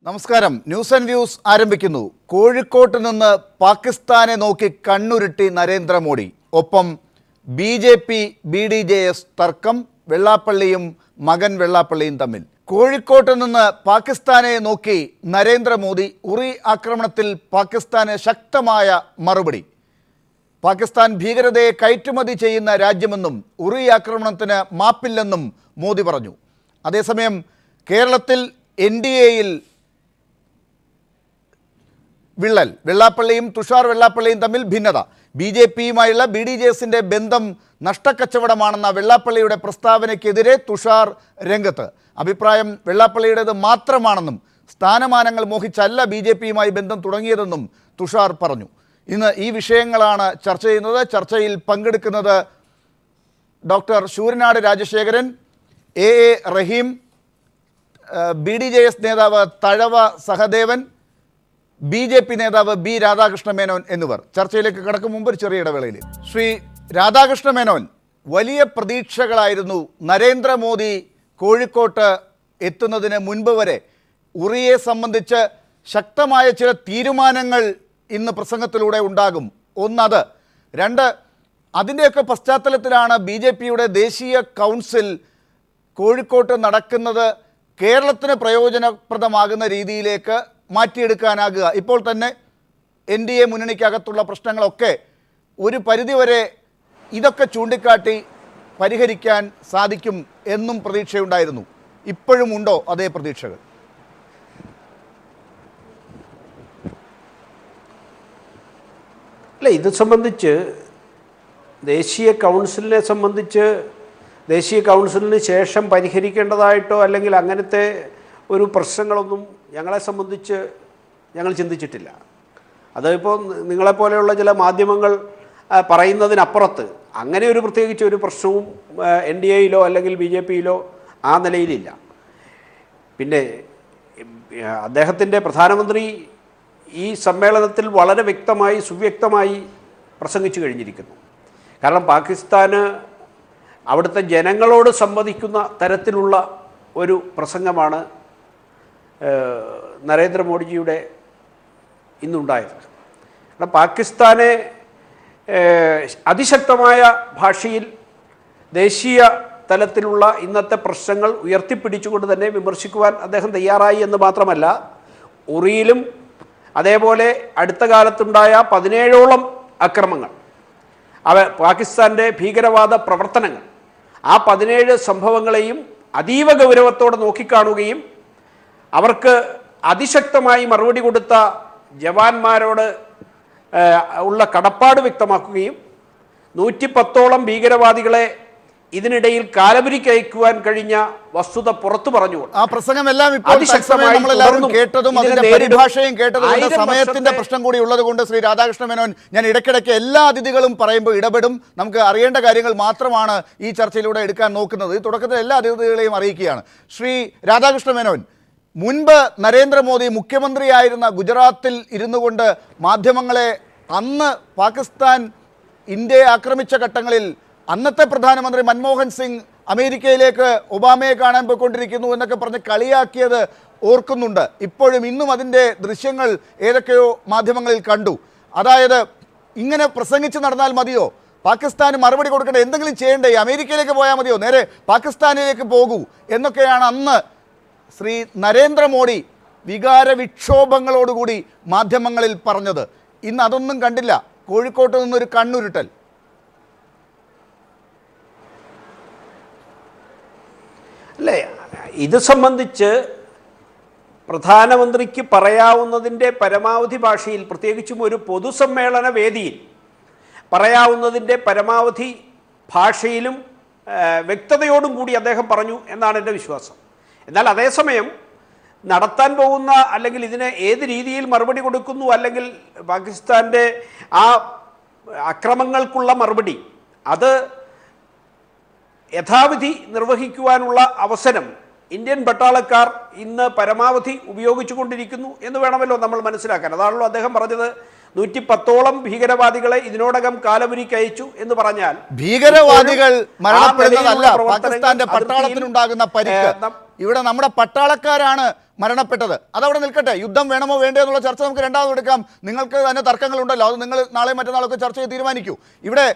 നമസ്കാരം. News and views ആരംഭിക്കുന്നു. കോഴിക്കോട്ട് നിന്ന് പാകിസ്ഥാനെ നോക്കി കണ്ണുരുട്ടി നരേന്ദ്രമോദി. ഒപ്പം BJP BDJS തർക്കം, വെള്ളാപ്പള്ളിയും മകൻ വെള്ളാപ്പള്ളിയും തമ്മിൽ. കോഴിക്കോട്ട് നിന്ന് പാകിസ്ഥാനെ നോക്കി നരേന്ദ്രമോദി. ഉറി ആക്രമണത്തിൽ പാകിസ്ഥാന് ശക്തമായ മറുപടി. പാകിസ്ഥാൻ ഭീകരതയെ കയറ്റുമതി ചെയ്യുന്ന രാജ്യമെന്നും ഉറി ആക്രമണത്തിന് മാപ്പില്ലെന്നും മോദി പറഞ്ഞു. അതേസമയം കേരളത്തിൽ NDAയിൽ വിള്ളൽ. വെള്ളാപ്പള്ളിയും തുഷാർ വെള്ളാപ്പള്ളിയും തമ്മിൽ ഭിന്നത. BJPയുമായുള്ള BDJSന്റെ ബന്ധം നഷ്ടക്കച്ചവടമാണെന്ന വെള്ളാപ്പള്ളിയുടെ പ്രസ്താവനയ്ക്കെതിരെ തുഷാർ രംഗത്ത്. അഭിപ്രായം വെള്ളാപ്പള്ളിയുടേത് മാത്രമാണെന്നും സ്ഥാനമാനങ്ങൾ മോഹിച്ചല്ല BJPയുമായി ബന്ധം തുടങ്ങിയതെന്നും തുഷാർ പറഞ്ഞു. ഇന്ന് ഈ വിഷയങ്ങളാണ് ചർച്ച ചെയ്യുന്നത്. ചർച്ചയിൽ പങ്കെടുക്കുന്നത് ഡോക്ടർ ശൂരനാട് രാജശേഖരൻ, AA റഹീം, BDJS നേതാവ് തഴവ സഹദേവൻ, BJP നേതാവ് B രാധാകൃഷ്ണ മേനോൻ എന്നിവർ. ചർച്ചയിലേക്ക് കടക്കും മുമ്പ് ഒരു ചെറിയ ഇടവേളയിൽ ശ്രീ രാധാകൃഷ്ണ മേനോൻ, വലിയ പ്രതീക്ഷകളായിരുന്നു നരേന്ദ്രമോദി കോഴിക്കോട്ട് എത്തുന്നതിന് മുൻപ് വരെ. ഉറിയെ സംബന്ധിച്ച് ശക്തമായ ചില തീരുമാനങ്ങൾ ഇന്ന് പ്രസംഗത്തിലൂടെ ഉണ്ടാകും. ഒന്നത്. രണ്ട്, അതിൻ്റെയൊക്കെ പശ്ചാത്തലത്തിലാണ് BJPയുടെ ദേശീയ കൗൺസിൽ കോഴിക്കോട്ട് നടക്കുന്നത് കേരളത്തിന് പ്രയോജനപ്രദമാകുന്ന രീതിയിലേക്ക് മാറ്റിയെടുക്കാനാകുക. ഇപ്പോൾ തന്നെ NDA മുന്നണിക്കകത്തുള്ള പ്രശ്നങ്ങളൊക്കെ ഒരു പരിധിവരെ ഇതൊക്കെ ചൂണ്ടിക്കാട്ടി പരിഹരിക്കാൻ സാധിക്കും എന്നും പ്രതീക്ഷയുണ്ടായിരുന്നു. ഇപ്പോഴും ഉണ്ടോ അതേ പ്രതീക്ഷകൾ? അല്ല, ഇത് സംബന്ധിച്ച് ദേശീയ കൗൺസിലിന് ശേഷം പരിഹരിക്കേണ്ടതായിട്ടോ അല്ലെങ്കിൽ അങ്ങനത്തെ ഒരു പ്രശ്നങ്ങളൊന്നും ഞങ്ങളെ സംബന്ധിച്ച് ഞങ്ങൾ ചിന്തിച്ചിട്ടില്ല. അതിപ്പോൾ നിങ്ങളെപ്പോലെയുള്ള ചില മാധ്യമങ്ങൾ പറയുന്നതിനപ്പുറത്ത് അങ്ങനെ ഒരു പ്രത്യേകിച്ച് ഒരു പ്രശ്നവും NDAയിലോ അല്ലെങ്കിൽ BJPയിലോ ആ നിലയിലില്ല. പിന്നെ അദ്ദേഹത്തിൻ്റെ പ്രധാനമന്ത്രി ഈ സമ്മേളനത്തിൽ വളരെ വ്യക്തമായി സുവ്യക്തമായി പ്രസംഗിച്ചു കഴിഞ്ഞിരിക്കുന്നു. കാരണം പാകിസ്ഥാന് അവിടുത്തെ ജനങ്ങളോട് സംവദിക്കുന്ന തരത്തിലുള്ള ഒരു പ്രസംഗമാണ് നരേന്ദ്രമോദിജിയുടെ ഇന്നുണ്ടായത്. കാരണം പാകിസ്ഥാനെ അതിശക്തമായ ഭാഷയിൽ ദേശീയ തലത്തിലുള്ള ഇന്നത്തെ പ്രശ്നങ്ങൾ ഉയർത്തിപ്പിടിച്ചുകൊണ്ട് തന്നെ വിമർശിക്കുവാൻ അദ്ദേഹം തയ്യാറായി എന്ന് മാത്രമല്ല, ഉറിയിലും അതേപോലെ അടുത്ത കാലത്തുണ്ടായ 17ഓളം അക്രമങ്ങൾ, പാകിസ്ഥാൻ്റെ ഭീകരവാദ പ്രവർത്തനങ്ങൾ, ആ 17 സംഭവങ്ങളെയും അതീവ ഗൗരവത്തോടെ നോക്കിക്കാണുകയും അവർക്ക് അതിശക്തമായി മറുപടി കൊടുത്ത ജവാന്മാരോട് ഉള്ള കടപ്പാട് വ്യക്തമാക്കുകയും 110ഓളം ഭീകരവാദികളെ ഇതിനിടയിൽ കാലപുരിക്കയക്കുവാൻ കഴിഞ്ഞ വസ്തുത പുറത്തു പറഞ്ഞു. ആ പ്രസംഗമെല്ലാം കേട്ടതും അതിന്റെ പരിഭാഷയും കേട്ടതുകൊണ്ട് സമയത്തിന്റെ പ്രശ്നം കൂടി ഉള്ളത് കൊണ്ട് ശ്രീ രാധാകൃഷ്ണ മേനോൻ, ഞാൻ ഇടയ്ക്കിടയ്ക്ക് എല്ലാ അതിഥികളും പറയുമ്പോൾ ഇടപെടും. നമുക്ക് അറിയേണ്ട കാര്യങ്ങൾ മാത്രമാണ് ഈ ചർച്ചയിലൂടെ എടുക്കാൻ നോക്കുന്നത്. ഈ തുടക്കത്തിൽ എല്ലാ അതിഥികളെയും അറിയിക്കുകയാണ്. ശ്രീ രാധാകൃഷ്ണ മേനോൻ, മുൻപ് നരേന്ദ്രമോദി മുഖ്യമന്ത്രിയായിരുന്ന ഗുജറാത്തിൽ ഇരുന്നു കൊണ്ട് മാധ്യമങ്ങളെ അന്ന് പാകിസ്ഥാൻ ഇന്ത്യയെ ആക്രമിച്ച ഘട്ടങ്ങളിൽ അന്നത്തെ പ്രധാനമന്ത്രി മൻമോഹൻ സിംഗ് അമേരിക്കയിലേക്ക് ഒബാമയെ കാണാൻ പോയിക്കൊണ്ടിരിക്കുന്നു എന്നൊക്കെ പറഞ്ഞ് കളിയാക്കിയത് ഓർക്കുന്നുണ്ട്. ഇപ്പോഴും ഇന്നും അതിൻ്റെ ദൃശ്യങ്ങൾ ഏതൊക്കെയോ മാധ്യമങ്ങളിൽ കണ്ടു. അതായത് ഇങ്ങനെ പ്രസംഗിച്ച് നടന്നാൽ മതിയോ? പാകിസ്ഥാന് മറുപടി കൊടുക്കേണ്ട എന്തെങ്കിലും ചെയ്യേണ്ടേ? അമേരിക്കയിലേക്ക് പോയാൽ മതിയോ? നേരെ പാകിസ്ഥാനിലേക്ക് പോകൂ എന്നൊക്കെയാണ് അന്ന് ശ്രീ നരേന്ദ്രമോദി വികാരവിക്ഷോഭങ്ങളോടുകൂടി മാധ്യമങ്ങളിൽ പറഞ്ഞത്. ഇന്ന് അതൊന്നും കണ്ടില്ല. കോഴിക്കോട്ട് നിന്നൊരു കണ്ണുരുട്ടൽ. അല്ലേ, ഇത് സംബന്ധിച്ച് പ്രധാനമന്ത്രിക്ക് പറയാവുന്നതിൻ്റെ പരമാവധി ഭാഷയിൽ, പ്രത്യേകിച്ചും ഒരു പൊതുസമ്മേളന വേദിയിൽ പറയാവുന്നതിൻ്റെ പരമാവധി ഭാഷയിലും വ്യക്തതയോടും കൂടി അദ്ദേഹം പറഞ്ഞു എന്നാണ് എൻ്റെ വിശ്വാസം. എന്നാൽ അതേസമയം നടത്താൻ പോകുന്ന അല്ലെങ്കിൽ ഇതിനെ ഏത് രീതിയിൽ മറുപടി കൊടുക്കുന്നു, അല്ലെങ്കിൽ പാകിസ്ഥാൻ്റെ ആ അക്രമങ്ങൾക്കുള്ള മറുപടി അത് യഥാവിധി നിർവഹിക്കുവാനുള്ള അവസരം ഇന്ത്യൻ പട്ടാളക്കാർ ഇന്ന് പരമാവധി ഉപയോഗിച്ചു കൊണ്ടിരിക്കുന്നു എന്ന് വേണമല്ലോ നമ്മൾ മനസ്സിലാക്കാൻ. അതാണല്ലോ അദ്ദേഹം പറഞ്ഞത്, 110ഓളം ഭീകരവാദികളെ ഇതിനോടകം കാലപുരിക്ക് അയച്ചു എന്ന് പറഞ്ഞാൽ ഭീകരവാദികൾ മരണപ്പെടുന്നതല്ല പാകിസ്ഥാന്റെ പട്ടാളത്തിനുണ്ടാകുന്ന പരിക്ക്. ഇവിടെ നമ്മുടെ പട്ടാളക്കാരാണ് മരണപ്പെട്ടത്. അതവിടെ നിൽക്കട്ടെ. യുദ്ധം വേണമോ വേണ്ടോ എന്നുള്ള ചർച്ച നമുക്ക് രണ്ടാമത് എടുക്കാം. നിങ്ങൾക്ക് തന്നെ തർക്കങ്ങളുണ്ടല്ലോ, അത് നിങ്ങൾ നാളെ മറ്റന്നാളൊക്കെ ചർച്ച ചെയ്ത് തീരുമാനിക്കൂ. ഇവിടെ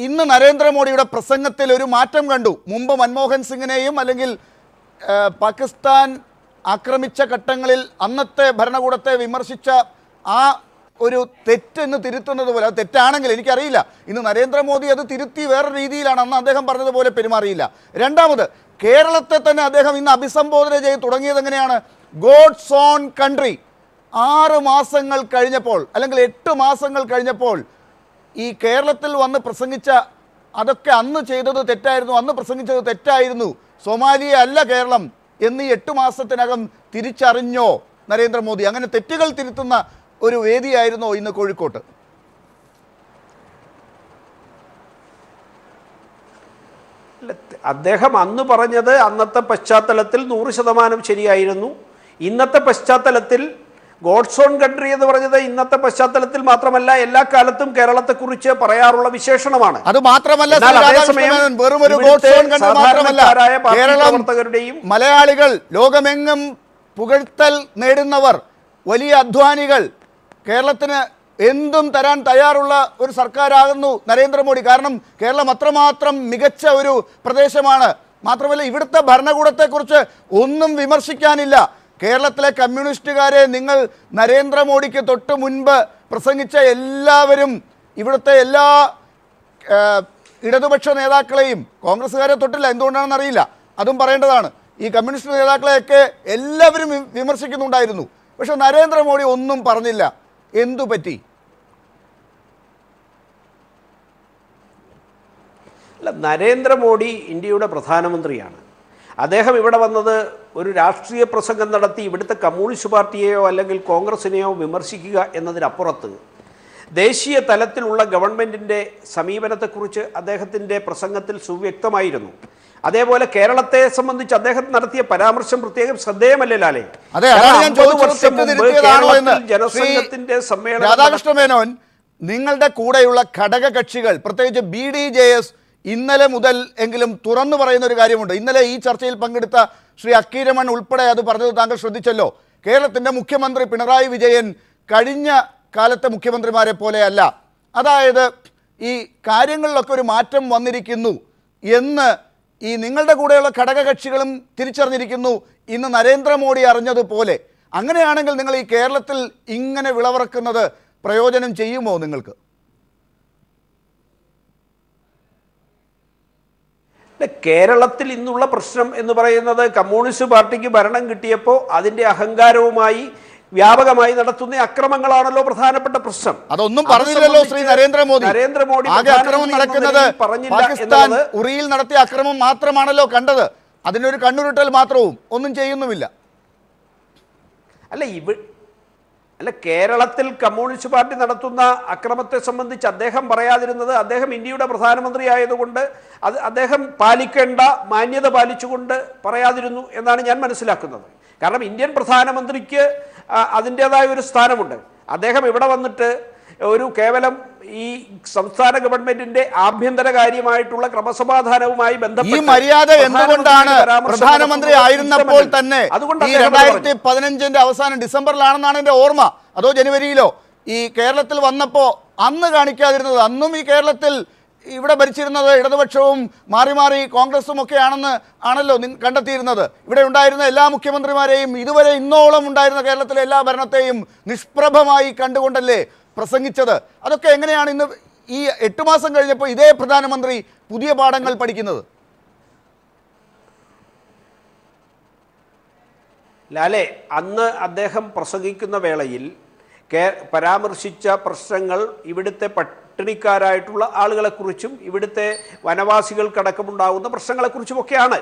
ഇന്ന് നരേന്ദ്രമോദിയുടെ പ്രസംഗത്തിൽ ഒരു മാറ്റം കണ്ടു. മുമ്പ് മൻമോഹൻ സിംഗിനെയും അല്ലെങ്കിൽ പാകിസ്ഥാൻ ആക്രമിച്ച ഘട്ടങ്ങളിൽ അന്നത്തെ ഭരണകൂടത്തെ വിമർശിച്ച ആ ഒരു തെറ്റ് ഇന്ന് തിരുത്തുന്നത് പോലെ, അത് തെറ്റാണെങ്കിൽ എനിക്കറിയില്ല, ഇന്ന് നരേന്ദ്രമോദി അത് തിരുത്തി വേറെ രീതിയിലാണ്. അന്ന് അദ്ദേഹം പറഞ്ഞതുപോലെ പെരുമാറിയില്ല. രണ്ടാമത്, കേരളത്തെ തന്നെ അദ്ദേഹം ഇന്ന് അഭിസംബോധന ചെയ്ത് തുടങ്ങിയത് എങ്ങനെയാണ്? God's own country. 6 മാസങ്ങൾ കഴിഞ്ഞപ്പോൾ അല്ലെങ്കിൽ 8 മാസങ്ങൾ കഴിഞ്ഞപ്പോൾ ഈ കേരളത്തിൽ വന്ന് പ്രസംഗിച്ച അതൊക്കെ അന്ന് ചെയ്തത് തെറ്റായിരുന്നു, അന്ന് പ്രസംഗിച്ചത് തെറ്റായിരുന്നു, സൊമാലിയ അല്ല കേരളം എന്ന് 8 മാസത്തിനകം തിരിച്ചറിഞ്ഞോ നരേന്ദ്രമോദി? അങ്ങനെ തെറ്റുകൾ തിരുത്തുന്ന ഒരു വേദിയായിരുന്നോ ഇന്ന് കോഴിക്കോട്ട്? അദ്ദേഹം അന്ന് പറഞ്ഞത് അന്നത്തെ പശ്ചാത്തലത്തിൽ 100% ശരിയായിരുന്നു. ഇന്നത്തെ പശ്ചാത്തലത്തിൽ ഗോഡ്സ് ഓൺ കൺട്രി എന്ന് പറഞ്ഞത് ഇന്നത്തെ പശ്ചാത്തലത്തിൽ മാത്രമല്ല, എല്ലാ കാലത്തും കേരളത്തെക്കുറിച്ച് പറയാറുള്ള വിശേഷണമാണ്. അത് മാത്രമല്ല, വെറും ഒരു ഗോഡ്സ് ഓൺ കൺട്രി മാത്രമല്ല, കേരളം മലയാളികൾ ലോകമെങ്ങും പുകഴ്ത്തൽ നേടുന്നവർ, വലിയ അധ്വാനികൾ, കേരളത്തിന് എന്തും തരാൻ തയ്യാറുള്ള ഒരു സർക്കാരാകുന്നു നരേന്ദ്രമോദി. കാരണം കേരളം അത്രമാത്രം മികച്ച ഒരു പ്രദേശമാണ്. മാത്രമല്ല, ഇവിടുത്തെ ഭരണകൂടത്തെക്കുറിച്ച് ഒന്നും വിമർശിക്കാനില്ല. കേരളത്തിലെ കമ്മ്യൂണിസ്റ്റുകാരെ നിങ്ങൾ നരേന്ദ്രമോദിക്ക് തൊട്ട് മുൻപ് പ്രസംഗിച്ച എല്ലാവരും, ഇവിടുത്തെ എല്ലാ ഇടതുപക്ഷ നേതാക്കളെയും, കോൺഗ്രസ്സുകാരെ തൊട്ടില്ല, എന്തുകൊണ്ടാണെന്ന് അറിയില്ല, അതും പറയേണ്ടതാണ്, ഈ കമ്മ്യൂണിസ്റ്റ് നേതാക്കളെയൊക്കെ എല്ലാവരും വിമർശിക്കുന്നുണ്ടായിരുന്നു. പക്ഷെ നരേന്ദ്രമോദി ഒന്നും പറഞ്ഞില്ല. എന്തു പറ്റി? അല്ല, നരേന്ദ്രമോദി ഇന്ത്യയുടെ പ്രധാനമന്ത്രിയാണ്. അദ്ദേഹം ഇവിടെ വന്നത് ഒരു രാഷ്ട്രീയ പ്രസംഗം നടത്തി ഇവിടുത്തെ കമ്മ്യൂണിസ്റ്റ് പാർട്ടിയെയോ അല്ലെങ്കിൽ കോൺഗ്രസിനെയോ വിമർശിക്കുക എന്നതിനപ്പുറത്ത് ദേശീയ തലത്തിലുള്ള ഗവൺമെൻറ്റിൻ്റെ സമീപനത്തെക്കുറിച്ച് അദ്ദേഹത്തിൻ്റെ പ്രസംഗത്തിൽ സുവ്യക്തമായിരുന്നു. അതേപോലെ കേരളത്തെ സംബന്ധിച്ച് അദ്ദേഹം നടത്തിയ പരാമർശം പ്രത്യേകം ശ്രദ്ധേയമല്ലേ ലാലേ? ജനസംഘത്തിന്റെ സമ്മേളനം രാധാകൃഷ്ണ മേനോൻ, നിങ്ങളുടെ കൂടെയുള്ള ഘടക കക്ഷികൾ, പ്രത്യേകിച്ച് BDJS ഇന്നലെ മുതൽ എങ്കിലും തുറന്നു പറയുന്ന ഒരു കാര്യമുണ്ട്. ഇന്നലെ ഈ ചർച്ചയിൽ പങ്കെടുത്ത ശ്രീ അക്കീരമൺ ഉൾപ്പെടെ അത് പറഞ്ഞത് താങ്കൾ ശ്രദ്ധിച്ചല്ലോ. കേരളത്തിൻ്റെ മുഖ്യമന്ത്രി പിണറായി വിജയൻ കഴിഞ്ഞ കാലത്തെ മുഖ്യമന്ത്രിമാരെ പോലെയല്ല, അതായത് ഈ കാര്യങ്ങളിലൊക്കെ ഒരു മാറ്റം വന്നിരിക്കുന്നു എന്ന് ഈ നിങ്ങളുടെ കൂടെയുള്ള ഘടകകക്ഷികളും തിരിച്ചറിഞ്ഞിരിക്കുന്നു, ഇന്ന് നരേന്ദ്രമോദി അറിഞ്ഞതുപോലെ. അങ്ങനെയാണെങ്കിൽ നിങ്ങൾ ഈ കേരളത്തിൽ ഇങ്ങനെ വിളവിറക്കുന്നത് പ്രയോജനം ചെയ്യുമോ നിങ്ങൾക്ക്? കേരളത്തിൽ ഇന്നുള്ള പ്രശ്നം എന്ന് പറയുന്നത് കമ്മ്യൂണിസ്റ്റ് പാർട്ടിക്ക് ഭരണം കിട്ടിയപ്പോൾ അതിൻ്റെ അഹങ്കാരവുമായി വ്യാപകമായി നടത്തുന്ന അക്രമങ്ങളാണല്ലോ പ്രധാനപ്പെട്ട പ്രശ്നം. അതൊന്നും പറഞ്ഞില്ലല്ലോ ശ്രീ നരേന്ദ്രമോദി. ആകെ അക്രമം നടക്കുന്നത് പാകിസ്ഥാൻ ഉറിയിൽ നടത്തിയ അക്രമം മാത്രമാണല്ലോ കണ്ടത്. അതിനൊരു കണ്ണുരുട്ടൽ മാത്രവും, ഒന്നും ചെയ്യുന്നുമില്ല. അല്ല കേരളത്തിൽ കമ്മ്യൂണിസ്റ്റ് പാർട്ടി നടത്തുന്ന അക്രമത്തെ സംബന്ധിച്ച് അദ്ദേഹം പറയാതിരുന്നത്, അദ്ദേഹം ഇന്ത്യയുടെ പ്രധാനമന്ത്രി ആയതുകൊണ്ട് അദ്ദേഹം പാലിക്കേണ്ട മാന്യത പാലിച്ചുകൊണ്ട് പറയാതിരുന്നു എന്നാണ് ഞാൻ മനസ്സിലാക്കുന്നത്. കാരണം ഇന്ത്യൻ പ്രധാനമന്ത്രിക്ക് അതിൻ്റെതായ ഒരു സ്ഥാനമുണ്ട്. അദ്ദേഹം ഇവിടെ വന്നിട്ട് ഒരു കേവലം ഈ സംസ്ഥാന ഗവൺമെന്റിന്റെ ആഭ്യന്തര കാര്യമായിട്ടുള്ള ക്രമസമാധാനവുമായി ബന്ധപ്പെട്ട ഈ മര്യാദ എന്തുകൊണ്ടാണ് പ്രധാനമന്ത്രി ആയിരുന്നപ്പോൾ തന്നെ 2015 അവസാനം ഡിസംബറിലാണെന്നാണ് എൻ്റെ ഓർമ്മ, അതോ ജനുവരിയിലോ, ഈ കേരളത്തിൽ വന്നപ്പോൾ അന്ന് കാണിക്കാതിരുന്നത്? അന്നും ഈ കേരളത്തിൽ ഇവിടെ ഭരിച്ചിരുന്നത് ഇടതുപക്ഷവും മാറി മാറി കോൺഗ്രസും ഒക്കെ ആണല്ലോ കണ്ടെത്തിയിരുന്നത്. ഇവിടെ ഉണ്ടായിരുന്ന എല്ലാ മുഖ്യമന്ത്രിമാരെയും, ഇതുവരെ ഇന്നോളം ഉണ്ടായിരുന്ന കേരളത്തിലെ എല്ലാ ഭരണത്തെയും നിഷ്പ്രഭമായി കണ്ടുകൊണ്ടല്ലേ പ്രസംഗിച്ചത്? അതൊക്കെ എങ്ങനെയാണ് ഇന്ന് ഈ 8 മാസം കഴിഞ്ഞപ്പോൾ ഇതേ പ്രധാനമന്ത്രി പുതിയ പാഠങ്ങൾ പഠിക്കുന്നത്? ലാലേ, അന്ന് അദ്ദേഹം പ്രസംഗിക്കുന്ന വേളയിൽ പരാമർശിച്ച പ്രശ്നങ്ങൾ ഇവിടുത്തെ പട്ടിണിക്കാരായിട്ടുള്ള ആളുകളെക്കുറിച്ചും ഇവിടുത്തെ വനവാസികൾക്കടക്കമുണ്ടാകുന്ന പ്രശ്നങ്ങളെക്കുറിച്ചുമൊക്കെയാണ്.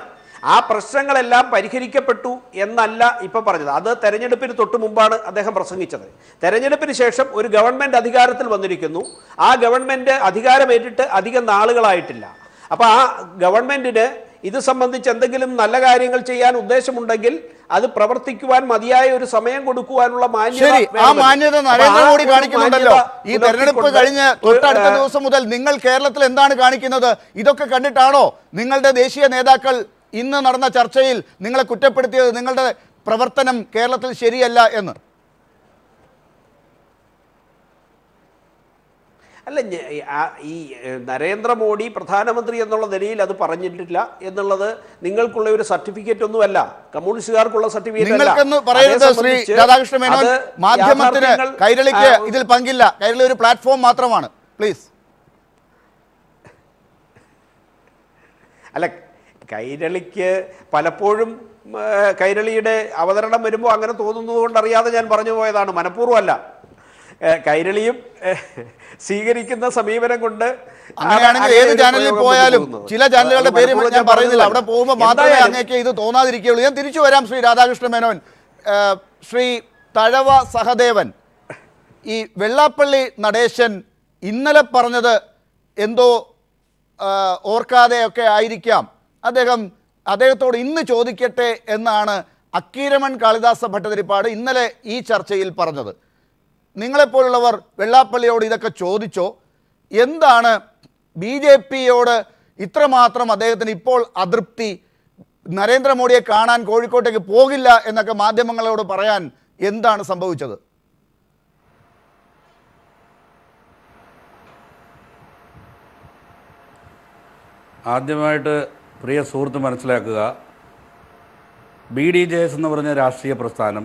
ആ പ്രശ്നങ്ങളെല്ലാം പരിഹരിക്കപ്പെട്ടു എന്നല്ല ഇപ്പം പറഞ്ഞത്. അത് തെരഞ്ഞെടുപ്പിന് തൊട്ട് മുമ്പാണ് അദ്ദേഹം പ്രസംഗിച്ചത്. തെരഞ്ഞെടുപ്പിന് ശേഷം ഒരു ഗവൺമെൻറ് അധികാരത്തിൽ വന്നിരിക്കുന്നു. ആ ഗവൺമെൻറ് അധികാരമേറ്റിട്ട് അധികം നാളുകളായിട്ടില്ല. അപ്പോൾ ആ ഗവൺമെൻറ്റിന് ഇത് സംബന്ധിച്ച് എന്തെങ്കിലും നല്ല കാര്യങ്ങൾ ചെയ്യാൻ ഉദ്ദേശമുണ്ടെങ്കിൽ അത് പ്രവർത്തിക്കുവാൻ മതിയായ ഒരു സമയം കൊടുക്കുവാനുള്ള ശരി, ആ മാന്യത നരേന്ദ്രമോദി കാണിക്കുന്നുണ്ടല്ലോ. ഈ തെരഞ്ഞെടുപ്പ് കഴിഞ്ഞ് തൊട്ടടുത്ത ദിവസം മുതൽ നിങ്ങൾ കേരളത്തിൽ എന്താണ് കാണിക്കുന്നത്? ഇതൊക്കെ കണ്ടിട്ടാണോ നിങ്ങളുടെ ദേശീയ നേതാക്കൾ ഇന്ന് നടന്ന ചർച്ചയിൽ നിങ്ങളെ കുറ്റപ്പെടുത്തിയത് നിങ്ങളുടെ പ്രവർത്തനം കേരളത്തിൽ ശരിയല്ല എന്ന്? അല്ല, ഈ നരേന്ദ്രമോദി പ്രധാനമന്ത്രി എന്നുള്ള നിലയിൽ അത് പറഞ്ഞിട്ടില്ല എന്നുള്ളത് നിങ്ങൾക്കുള്ള ഒരു സർട്ടിഫിക്കറ്റ് ഒന്നുമല്ല, കമ്മ്യൂണിസ്റ്റുകാർക്കുള്ള സർട്ടിഫിക്കറ്റ് രാധാകൃഷ്ണ മേനോൻ, മാധ്യമത്തിന് കൈരളിക്ക് ഇതിൽ പങ്കില്ല. കൈരളി ഒരു പ്ലാറ്റ്ഫോം മാത്രമാണ്. പ്ലീസ്. അല്ല, കൈരളിക്ക് പലപ്പോഴും കൈരളിയുടെ അവതരണം വരുമ്പോൾ അങ്ങനെ തോന്നുന്നത് കൊണ്ട് അറിയാതെ ഞാൻ പറഞ്ഞു പോയതാണ്, മനഃപൂർവ്വമല്ല. കൈരളിയും സ്വീകരിക്കുന്ന സമീപനം കൊണ്ട് അങ്ങനെയാണെങ്കിൽ ഏത് ചാനലിൽ പോയാലും ചില ചാനലുകളുടെ പേര് ഞാൻ പറയുന്നില്ല, അവിടെ പോകുമ്പോൾ മാത്രമേ അങ്ങേക്ക് ഇത് തോന്നാതിരിക്കുകയുള്ളൂ. ഞാൻ തിരിച്ചു വരാം ശ്രീ രാധാകൃഷ്ണ മേനോൻ. ശ്രീ തഴവ സഹദേവൻ, ഈ വെള്ളാപ്പള്ളി നടേശൻ ഇന്നലെ പറഞ്ഞത് എന്തോ ഓർക്കാതെയൊക്കെ ആയിരിക്കാം, അദ്ദേഹത്തോട് ഇന്ന് ചോദിക്കട്ടെ എന്നാണ് അക്കീരമൺ കാളിദാസ ഭട്ടതിരിപ്പാട് ഇന്നലെ ഈ ചർച്ചയിൽ പറഞ്ഞത്. നിങ്ങളെപ്പോലുള്ളവർ വെള്ളാപ്പള്ളിയോട് ഇതൊക്കെ ചോദിച്ചോ? എന്താണ് ബി ജെ പിയോട് ഇത്രമാത്രം അദ്ദേഹത്തിന് ഇപ്പോൾ അതൃപ്തി? നരേന്ദ്രമോദിയെ കാണാൻ കോഴിക്കോട്ടേക്ക് പോകില്ല എന്നൊക്കെ മാധ്യമങ്ങളോട് പറയാൻ എന്താണ് സംഭവിച്ചത്? ആദ്യമായിട്ട് പ്രിയ സുഹൃത്ത് മനസ്സിലാക്കുക, BDJS എന്ന് പറഞ്ഞ രാഷ്ട്രീയ പ്രസ്ഥാനം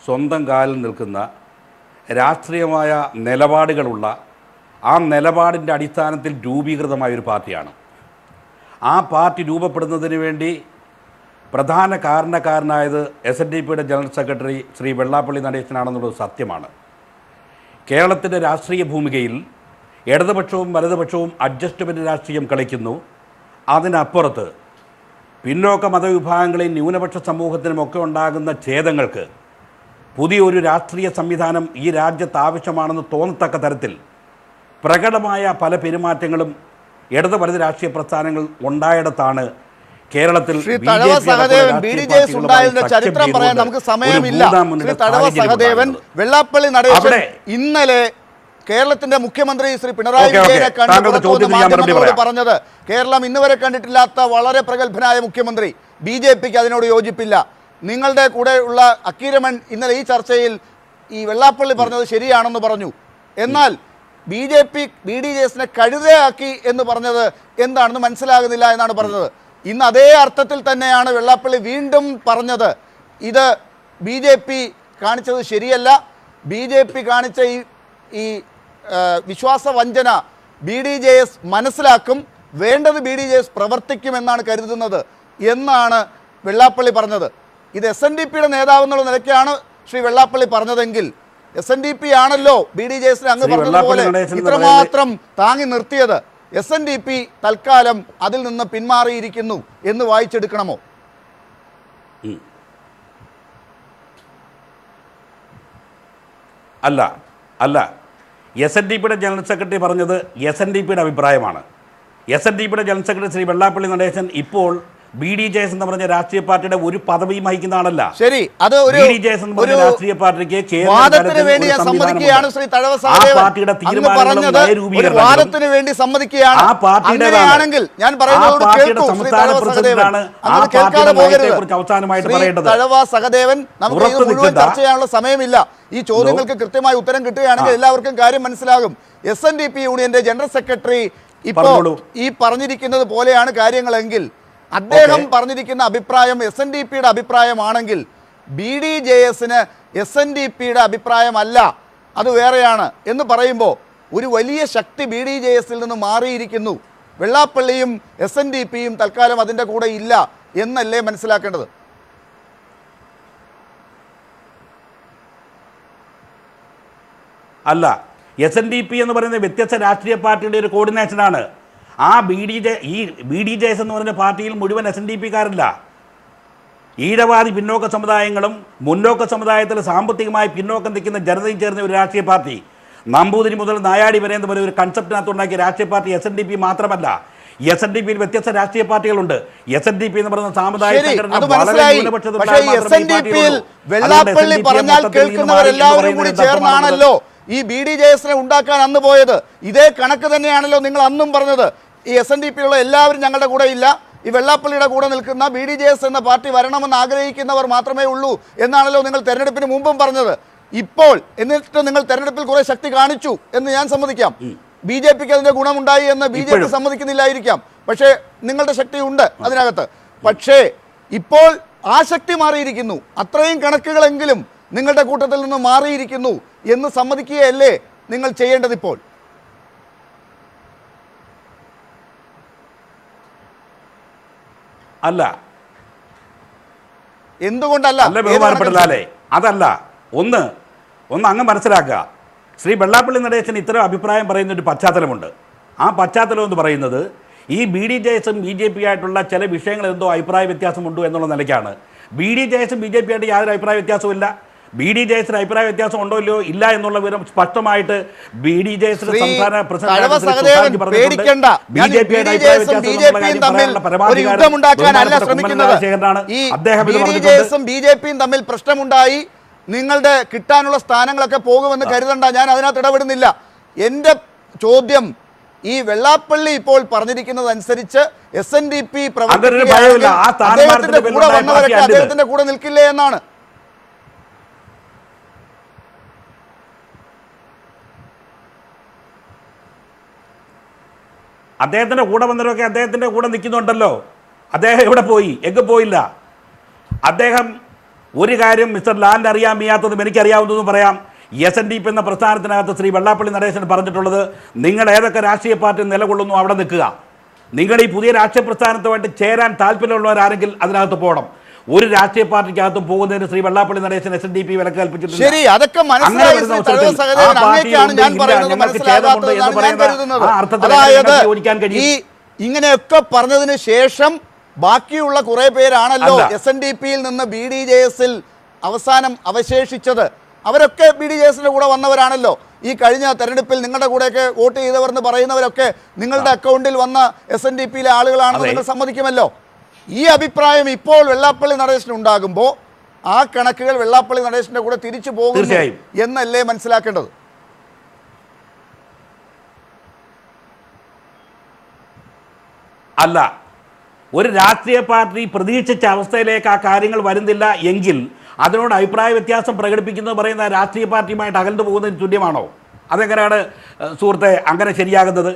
സ്വന്തം കാലിൽ നിൽക്കുന്ന രാഷ്ട്രീയമായ നിലപാടുകളുള്ള, ആ നിലപാടിൻ്റെ അടിസ്ഥാനത്തിൽ രൂപീകൃതമായൊരു പാർട്ടിയാണ്. ആ പാർട്ടി രൂപപ്പെടുന്നതിന് വേണ്ടി പ്രധാന കാരണക്കാരനായത് SNDPയുടെ ജനറൽ സെക്രട്ടറി ശ്രീ വെള്ളാപ്പള്ളി നടേശനാണെന്നുള്ളത് സത്യമാണ്. കേരളത്തിൻ്റെ രാഷ്ട്രീയ ഭൂമികയിൽ ഇടതുപക്ഷവും വലതുപക്ഷവും അഡ്ജസ്റ്റ്മെൻറ്റ് രാഷ്ട്രീയം കളിക്കുന്നു. അതിനപ്പുറത്ത് പിന്നോക്ക മതവിഭാഗങ്ങളെയും ന്യൂനപക്ഷ സമൂഹത്തിനുമൊക്കെ ഉണ്ടാകുന്ന ഛേദങ്ങൾക്ക് പുതിയൊരു രാഷ്ട്രീയ സംവിധാനം ഈ രാജ്യത്ത് ആവശ്യമാണെന്ന് തോന്നത്തക്ക തരത്തിൽ പ്രകടമായ പല പെരുമാറ്റങ്ങളും ഇടത് വലത് രാഷ്ട്രീയ പ്രസ്ഥാനങ്ങൾ ഉണ്ടായിടത്താണ് കേരളത്തിൽ ചരിത്രം പറയാൻ നമുക്ക് സമയമില്ല. സഹദേവൻ, വെള്ളാപ്പള്ളി നടേശൻ ഇന്നലെ കേരളത്തിന്റെ മുഖ്യമന്ത്രി ശ്രീ പിണറായി വിജയനെ കണ്ടു പറഞ്ഞത് കേരളം ഇന്നുവരെ കണ്ടിട്ടില്ലാത്ത വളരെ പ്രഗത്ഭനായ മുഖ്യമന്ത്രി, BJPക്ക് അതിനോട് യോജിപ്പില്ല. നിങ്ങളുടെ കൂടെ ഉള്ള അക്കീരമൺ ഇന്നലെ ഈ ചർച്ചയിൽ ഈ വെള്ളാപ്പള്ളി പറഞ്ഞത് ശരിയാണെന്ന് പറഞ്ഞു. എന്നാൽ BDJSനെ കഴുതയാക്കി എന്ന് പറഞ്ഞത് എന്താണെന്ന് മനസ്സിലാകുന്നില്ല എന്നാണ് പറഞ്ഞത്. ഇന്ന് അതേ അർത്ഥത്തിൽ തന്നെയാണ് വെള്ളാപ്പള്ളി വീണ്ടും പറഞ്ഞത്. ഇത് BJP കാണിച്ചത് ശരിയല്ല, BJP കാണിച്ച ഈ വിശ്വാസവഞ്ചന BDJS മനസ്സിലാക്കും, വേണ്ടത് BDJS പ്രവർത്തിക്കുമെന്നാണ് കരുതുന്നത് എന്നാണ് വെള്ളാപ്പള്ളി പറഞ്ഞത്. ഇത് SNDPയുടെ നേതാവ് എന്നുള്ള നിലയ്ക്കാണ് ശ്രീ വെള്ളാപ്പള്ളി പറഞ്ഞതെങ്കിൽ SNDP ആണല്ലോ BDJSനെ അങ്ങ് പറഞ്ഞതുപോലെ ഇത്രമാത്രം താങ്ങി നിർത്തിയത്. SNDP തൽക്കാലം അതിൽ നിന്ന് പിന്മാറിയിരിക്കുന്നു എന്ന് വായിച്ചെടുക്കണമോ? അല്ല, SNDPയുടെ ജനറൽ സെക്രട്ടറി പറഞ്ഞത് SNDPയുടെ അഭിപ്രായമാണ്. SNDPയുടെ ജനറൽ സെക്രട്ടറി ശ്രീ വെള്ളാപ്പള്ളി നടേശൻ ഇപ്പോൾ BDJS എന്ന് പറഞ്ഞ രാഷ്ട്രീയ പാർട്ടിയുടെ ഒരു പദവിയും വഹിക്കുന്ന ആളല്ല. ശരി, അത് BDJS എന്ന് പറഞ്ഞ രാഷ്ട്രീയ പാർട്ടിക്ക് വാദത്തിന് വേണ്ടി സമ്മതിക്കുകയാണ് ശ്രീ തഴവ സഹദേവൻ പറഞ്ഞത്. വാദത്തിന് വേണ്ടി സമ്മതിക്കുകയാണ്. അങ്ങനെയാണെങ്കിൽ ഞാൻ പറയുന്നത് കേൾക്കാതെ പോകരുത്. തഴവ സഹദേവൻ, നമുക്ക് ഇത് മുഴുവൻ ചർച്ച ചെയ്യാനുള്ള സമയമില്ല. ഈ ചോദ്യങ്ങൾക്ക് കൃത്യമായ ഉത്തരം കിട്ടുകയാണെങ്കിൽ എല്ലാവർക്കും കാര്യം മനസ്സിലാകും. SNDP യൂണിയന്റെ ജനറൽ സെക്രട്ടറി ഇപ്പോൾ ഈ പറഞ്ഞിരിക്കുന്നത് പോലെയാണ് കാര്യങ്ങളെങ്കിൽ, അദ്ദേഹം പറഞ്ഞിരിക്കുന്ന അഭിപ്രായം SNDPയുടെ അഭിപ്രായമാണെങ്കിൽ BDJSന് SNDPയുടെ അഭിപ്രായമല്ല, അത് വേറെയാണ് എന്ന് പറയുമ്പോൾ ഒരു വലിയ ശക്തി BDJSൽ നിന്ന് മാറിയിരിക്കുന്നു. വെള്ളാപ്പള്ളിയും SNDPയും തൽക്കാലം അതിൻ്റെ കൂടെ ഇല്ല എന്നല്ലേ മനസ്സിലാക്കേണ്ടത്? അല്ല, SNDP എന്ന് പറയുന്നത് വ്യത്യസ്ത രാഷ്ട്രീയ പാർട്ടിയുടെ ഒരു കോർഡിനേഷനാണ്. ആ BDJS എന്ന് പറയുന്ന പാർട്ടിയിൽ മുഴുവൻ SNDPക്കാരില്ല. ഈഴവാദി പിന്നോക്ക സമുദായങ്ങളും മുന്നോക്ക സമുദായത്തിൽ സാമ്പത്തികമായി പിന്നോക്കം നിൽക്കുന്ന ജനതയും ചേർന്ന ഒരു രാഷ്ട്രീയ പാർട്ടി, നമ്പൂതിരി മുതൽ നായാടി വരെ എന്ന് പറയുന്ന ഒരു കൺസെപ്റ്റിനകത്തുണ്ടാക്കിയ രാഷ്ട്രീയ പാർട്ടി SNDP മാത്രമല്ല. SNDP വ്യത്യസ്ത രാഷ്ട്രീയ പാർട്ടികളുണ്ട്. SNDP എന്ന് പറയുന്ന സാമുദായിക ശരി, സംഘടന അത് വളരെ മനസ്സിലായി. ന്യൂനപക്ഷത്തിൽ പക്ഷേ ഈ SNDP-യിൽ വെള്ളാപ്പള്ളി പറഞ്ഞാൽ കേൾക്കുന്നവരെല്ലാവരും കൂടി ചേർന്നാണല്ലോ ഈ BDJS-നെ ഉണ്ടാക്കാൻ അന്ന് പോയത്. ഇതേ കണക്ക് തന്നെയാണല്ലോ നിങ്ങൾ അന്നും പറഞ്ഞത്. ഈ SNDP-യുള്ള എല്ലാവരും ഞങ്ങളുടെ കൂടെ ഇല്ല, ഈ വെള്ളാപ്പള്ളിയുടെ കൂടെ നിൽക്കുന്ന BDJS എന്ന പാർട്ടി വരണമെന്ന് ആഗ്രഹിക്കുന്നവർ മാത്രമേ ഉള്ളൂ എന്നാണല്ലോ നിങ്ങൾ തെരഞ്ഞെടുപ്പിന് മുമ്പും പറഞ്ഞത്. ഇപ്പോൾ എന്നിട്ട് നിങ്ങൾ തെരഞ്ഞെടുപ്പിൽ കുറെ ശക്തി കാണിച്ചു എന്ന് ഞാൻ സമ്മതിക്കാം. BJP-ക്ക് അതിന്റെ ഗുണമുണ്ടായി എന്ന് BJP സമ്മതിക്കുന്നില്ലായിരിക്കാം. പക്ഷേ നിങ്ങളുടെ ശക്തി ഉണ്ട് അതിനകത്ത്. പക്ഷേ ഇപ്പോൾ ആ ശക്തി മാറിയിരിക്കുന്നു. അത്രയും കണക്കുകളെങ്കിലും നിങ്ങളുടെ കൂട്ടത്തിൽ നിന്ന് മാറിയിരിക്കുന്നു എന്ന് സമ്മതിക്കുകയല്ലേ നിങ്ങൾ ചെയ്യേണ്ടത് ഇപ്പോൾ? അല്ല, എന്തുകൊണ്ടല്ല? അല്ല ബഹുമാനപ്പെട്ടല്ലേ, അതല്ല. ഒന്ന് അങ്ങ് മനസ്സിലാക്കുക, ശ്രീ വെള്ളാപ്പള്ളി നടേശൻ ഇത്തരം അഭിപ്രായം പറയുന്ന ഒരു പശ്ചാത്തലമുണ്ട്. ആ പശ്ചാത്തലം എന്ന് പറയുന്നത് ഈ BDJS-ഉം BJP ആയിട്ടുള്ള ചില വിഷയങ്ങൾ എന്തോ അഭിപ്രായ വ്യത്യാസമുണ്ടോ എന്നുള്ള നിലയ്ക്കാണ്. BDJS-ഉം BJP ആയിട്ട് യാതൊരു അഭിപ്രായ വ്യത്യാസവും ഇല്ല. BDJS-ന് അഭിപ്രായ വ്യത്യാസം ഉണ്ടോ ഇല്ലയോ ഇല്ല എന്നുള്ള വിവരം സ്പഷ്ടമായിട്ട് BDJS-ന്റെ സംസ്ഥാന പ്രസിഡന്റ് പേടിക്കണ്ട. BDJS-ഉം BJP-യും തമ്മിൽ പ്രശ്നമുണ്ടായി, നിങ്ങളുടെ കിട്ടാനുള്ള സ്ഥാനങ്ങളൊക്കെ പോകുമെന്ന് കരുതണ്ട. ഞാൻ അതിനകത്ത് ഇടപെടുന്നില്ല. എൻ്റെ ചോദ്യം, ഈ വെള്ളാപ്പള്ളി ഇപ്പോൾ പറഞ്ഞിരിക്കുന്നത് അനുസരിച്ച് SNDP അദ്ദേഹത്തിന്റെ കൂടെ വന്നവരൊക്കെ അദ്ദേഹത്തിന്റെ കൂടെ നിൽക്കില്ലേ എന്നാണ്. അദ്ദേഹത്തിന്റെ കൂടെ വന്നവരൊക്കെ അദ്ദേഹത്തിന്റെ കൂടെ നിൽക്കുന്നുണ്ടല്ലോ. അദ്ദേഹം എവിടെ പോയി? എങ്ങും പോയില്ല. അദ്ദേഹം ഒരു കാര്യം മിസ്റ്റർ ലാലിന് അറിയാൻ വയ്യാത്തതും എനിക്കറിയാവുന്നതും പറയാം. SNDP എന്ന പ്രസ്ഥാനത്തിനകത്ത് ശ്രീ വെള്ളാപ്പള്ളി നടേശൻ പറഞ്ഞിട്ടുള്ളത്, നിങ്ങൾ ഏതൊക്കെ രാഷ്ട്രീയ പാർട്ടി നിലകൊള്ളുന്നു അവിടെ നിൽക്കുക. നിങ്ങൾ ഈ പുതിയ രാഷ്ട്രീയ പ്രസ്ഥാനത്തുമായിട്ട് ചേരാൻ താല്പര്യമുള്ളവരാണെങ്കിൽ അതിനകത്ത് പോകണം. ഒരു രാഷ്ട്രീയ പാർട്ടിക്കകത്തും പോകുന്നതിന് ശ്രീ വെള്ളാപ്പള്ളി നടേശൻ SNDP വിലക്ക് കൽപ്പിച്ചിട്ടുണ്ട്. ശരി, അതൊക്കെ മനസ്സിലായി. ഇങ്ങനെയൊക്കെ പറഞ്ഞതിന് ശേഷം ബാക്കിയുള്ള കുറെ പേരാണല്ലോ SNDP-യിൽ നിന്ന് BDJS-ൽ അവസാനം അവശേഷിച്ചത്. അവരൊക്കെ BDJS-ന്റെ കൂടെ വന്നവരാണല്ലോ. ഈ കഴിഞ്ഞ തെരഞ്ഞെടുപ്പിൽ നിങ്ങളുടെ കൂടെയൊക്കെ വോട്ട് ചെയ്തവരെന്ന് പറയുന്നവരൊക്കെ നിങ്ങളുടെ അക്കൗണ്ടിൽ വന്ന SNDP-യിലെ ആളുകളാണെന്ന് നിങ്ങൾ സമ്മതിക്കുമല്ലോ. ഈ അഭിപ്രായം ഇപ്പോൾ വെള്ളാപ്പള്ളി നടേശൻ ഉണ്ടാകുമ്പോൾ ആ കണക്കുകൾ വെള്ളാപ്പള്ളി നടേശന്റെ കൂടെ തിരിച്ചു പോകുന്നു എന്നല്ലേ മനസ്സിലാക്കേണ്ടത്? അല്ല, ഒരു രാഷ്ട്രീയ പാർട്ടി പ്രതീക്ഷിച്ച അവസ്ഥയിലേക്ക് ആ കാര്യങ്ങൾ വരുന്നില്ല എങ്കിൽ അതിനോട് അഭിപ്രായ വ്യത്യാസം പ്രകടിപ്പിക്കുന്നത് പറയുന്ന രാഷ്ട്രീയ പാർട്ടിയുമായിട്ട് അകന്നു പോകുന്നതിന് തുല്യമാണോ? അതെങ്ങനെയാണ് സുഹൃത്തെ അങ്ങനെ ശരിയാകുന്നത്?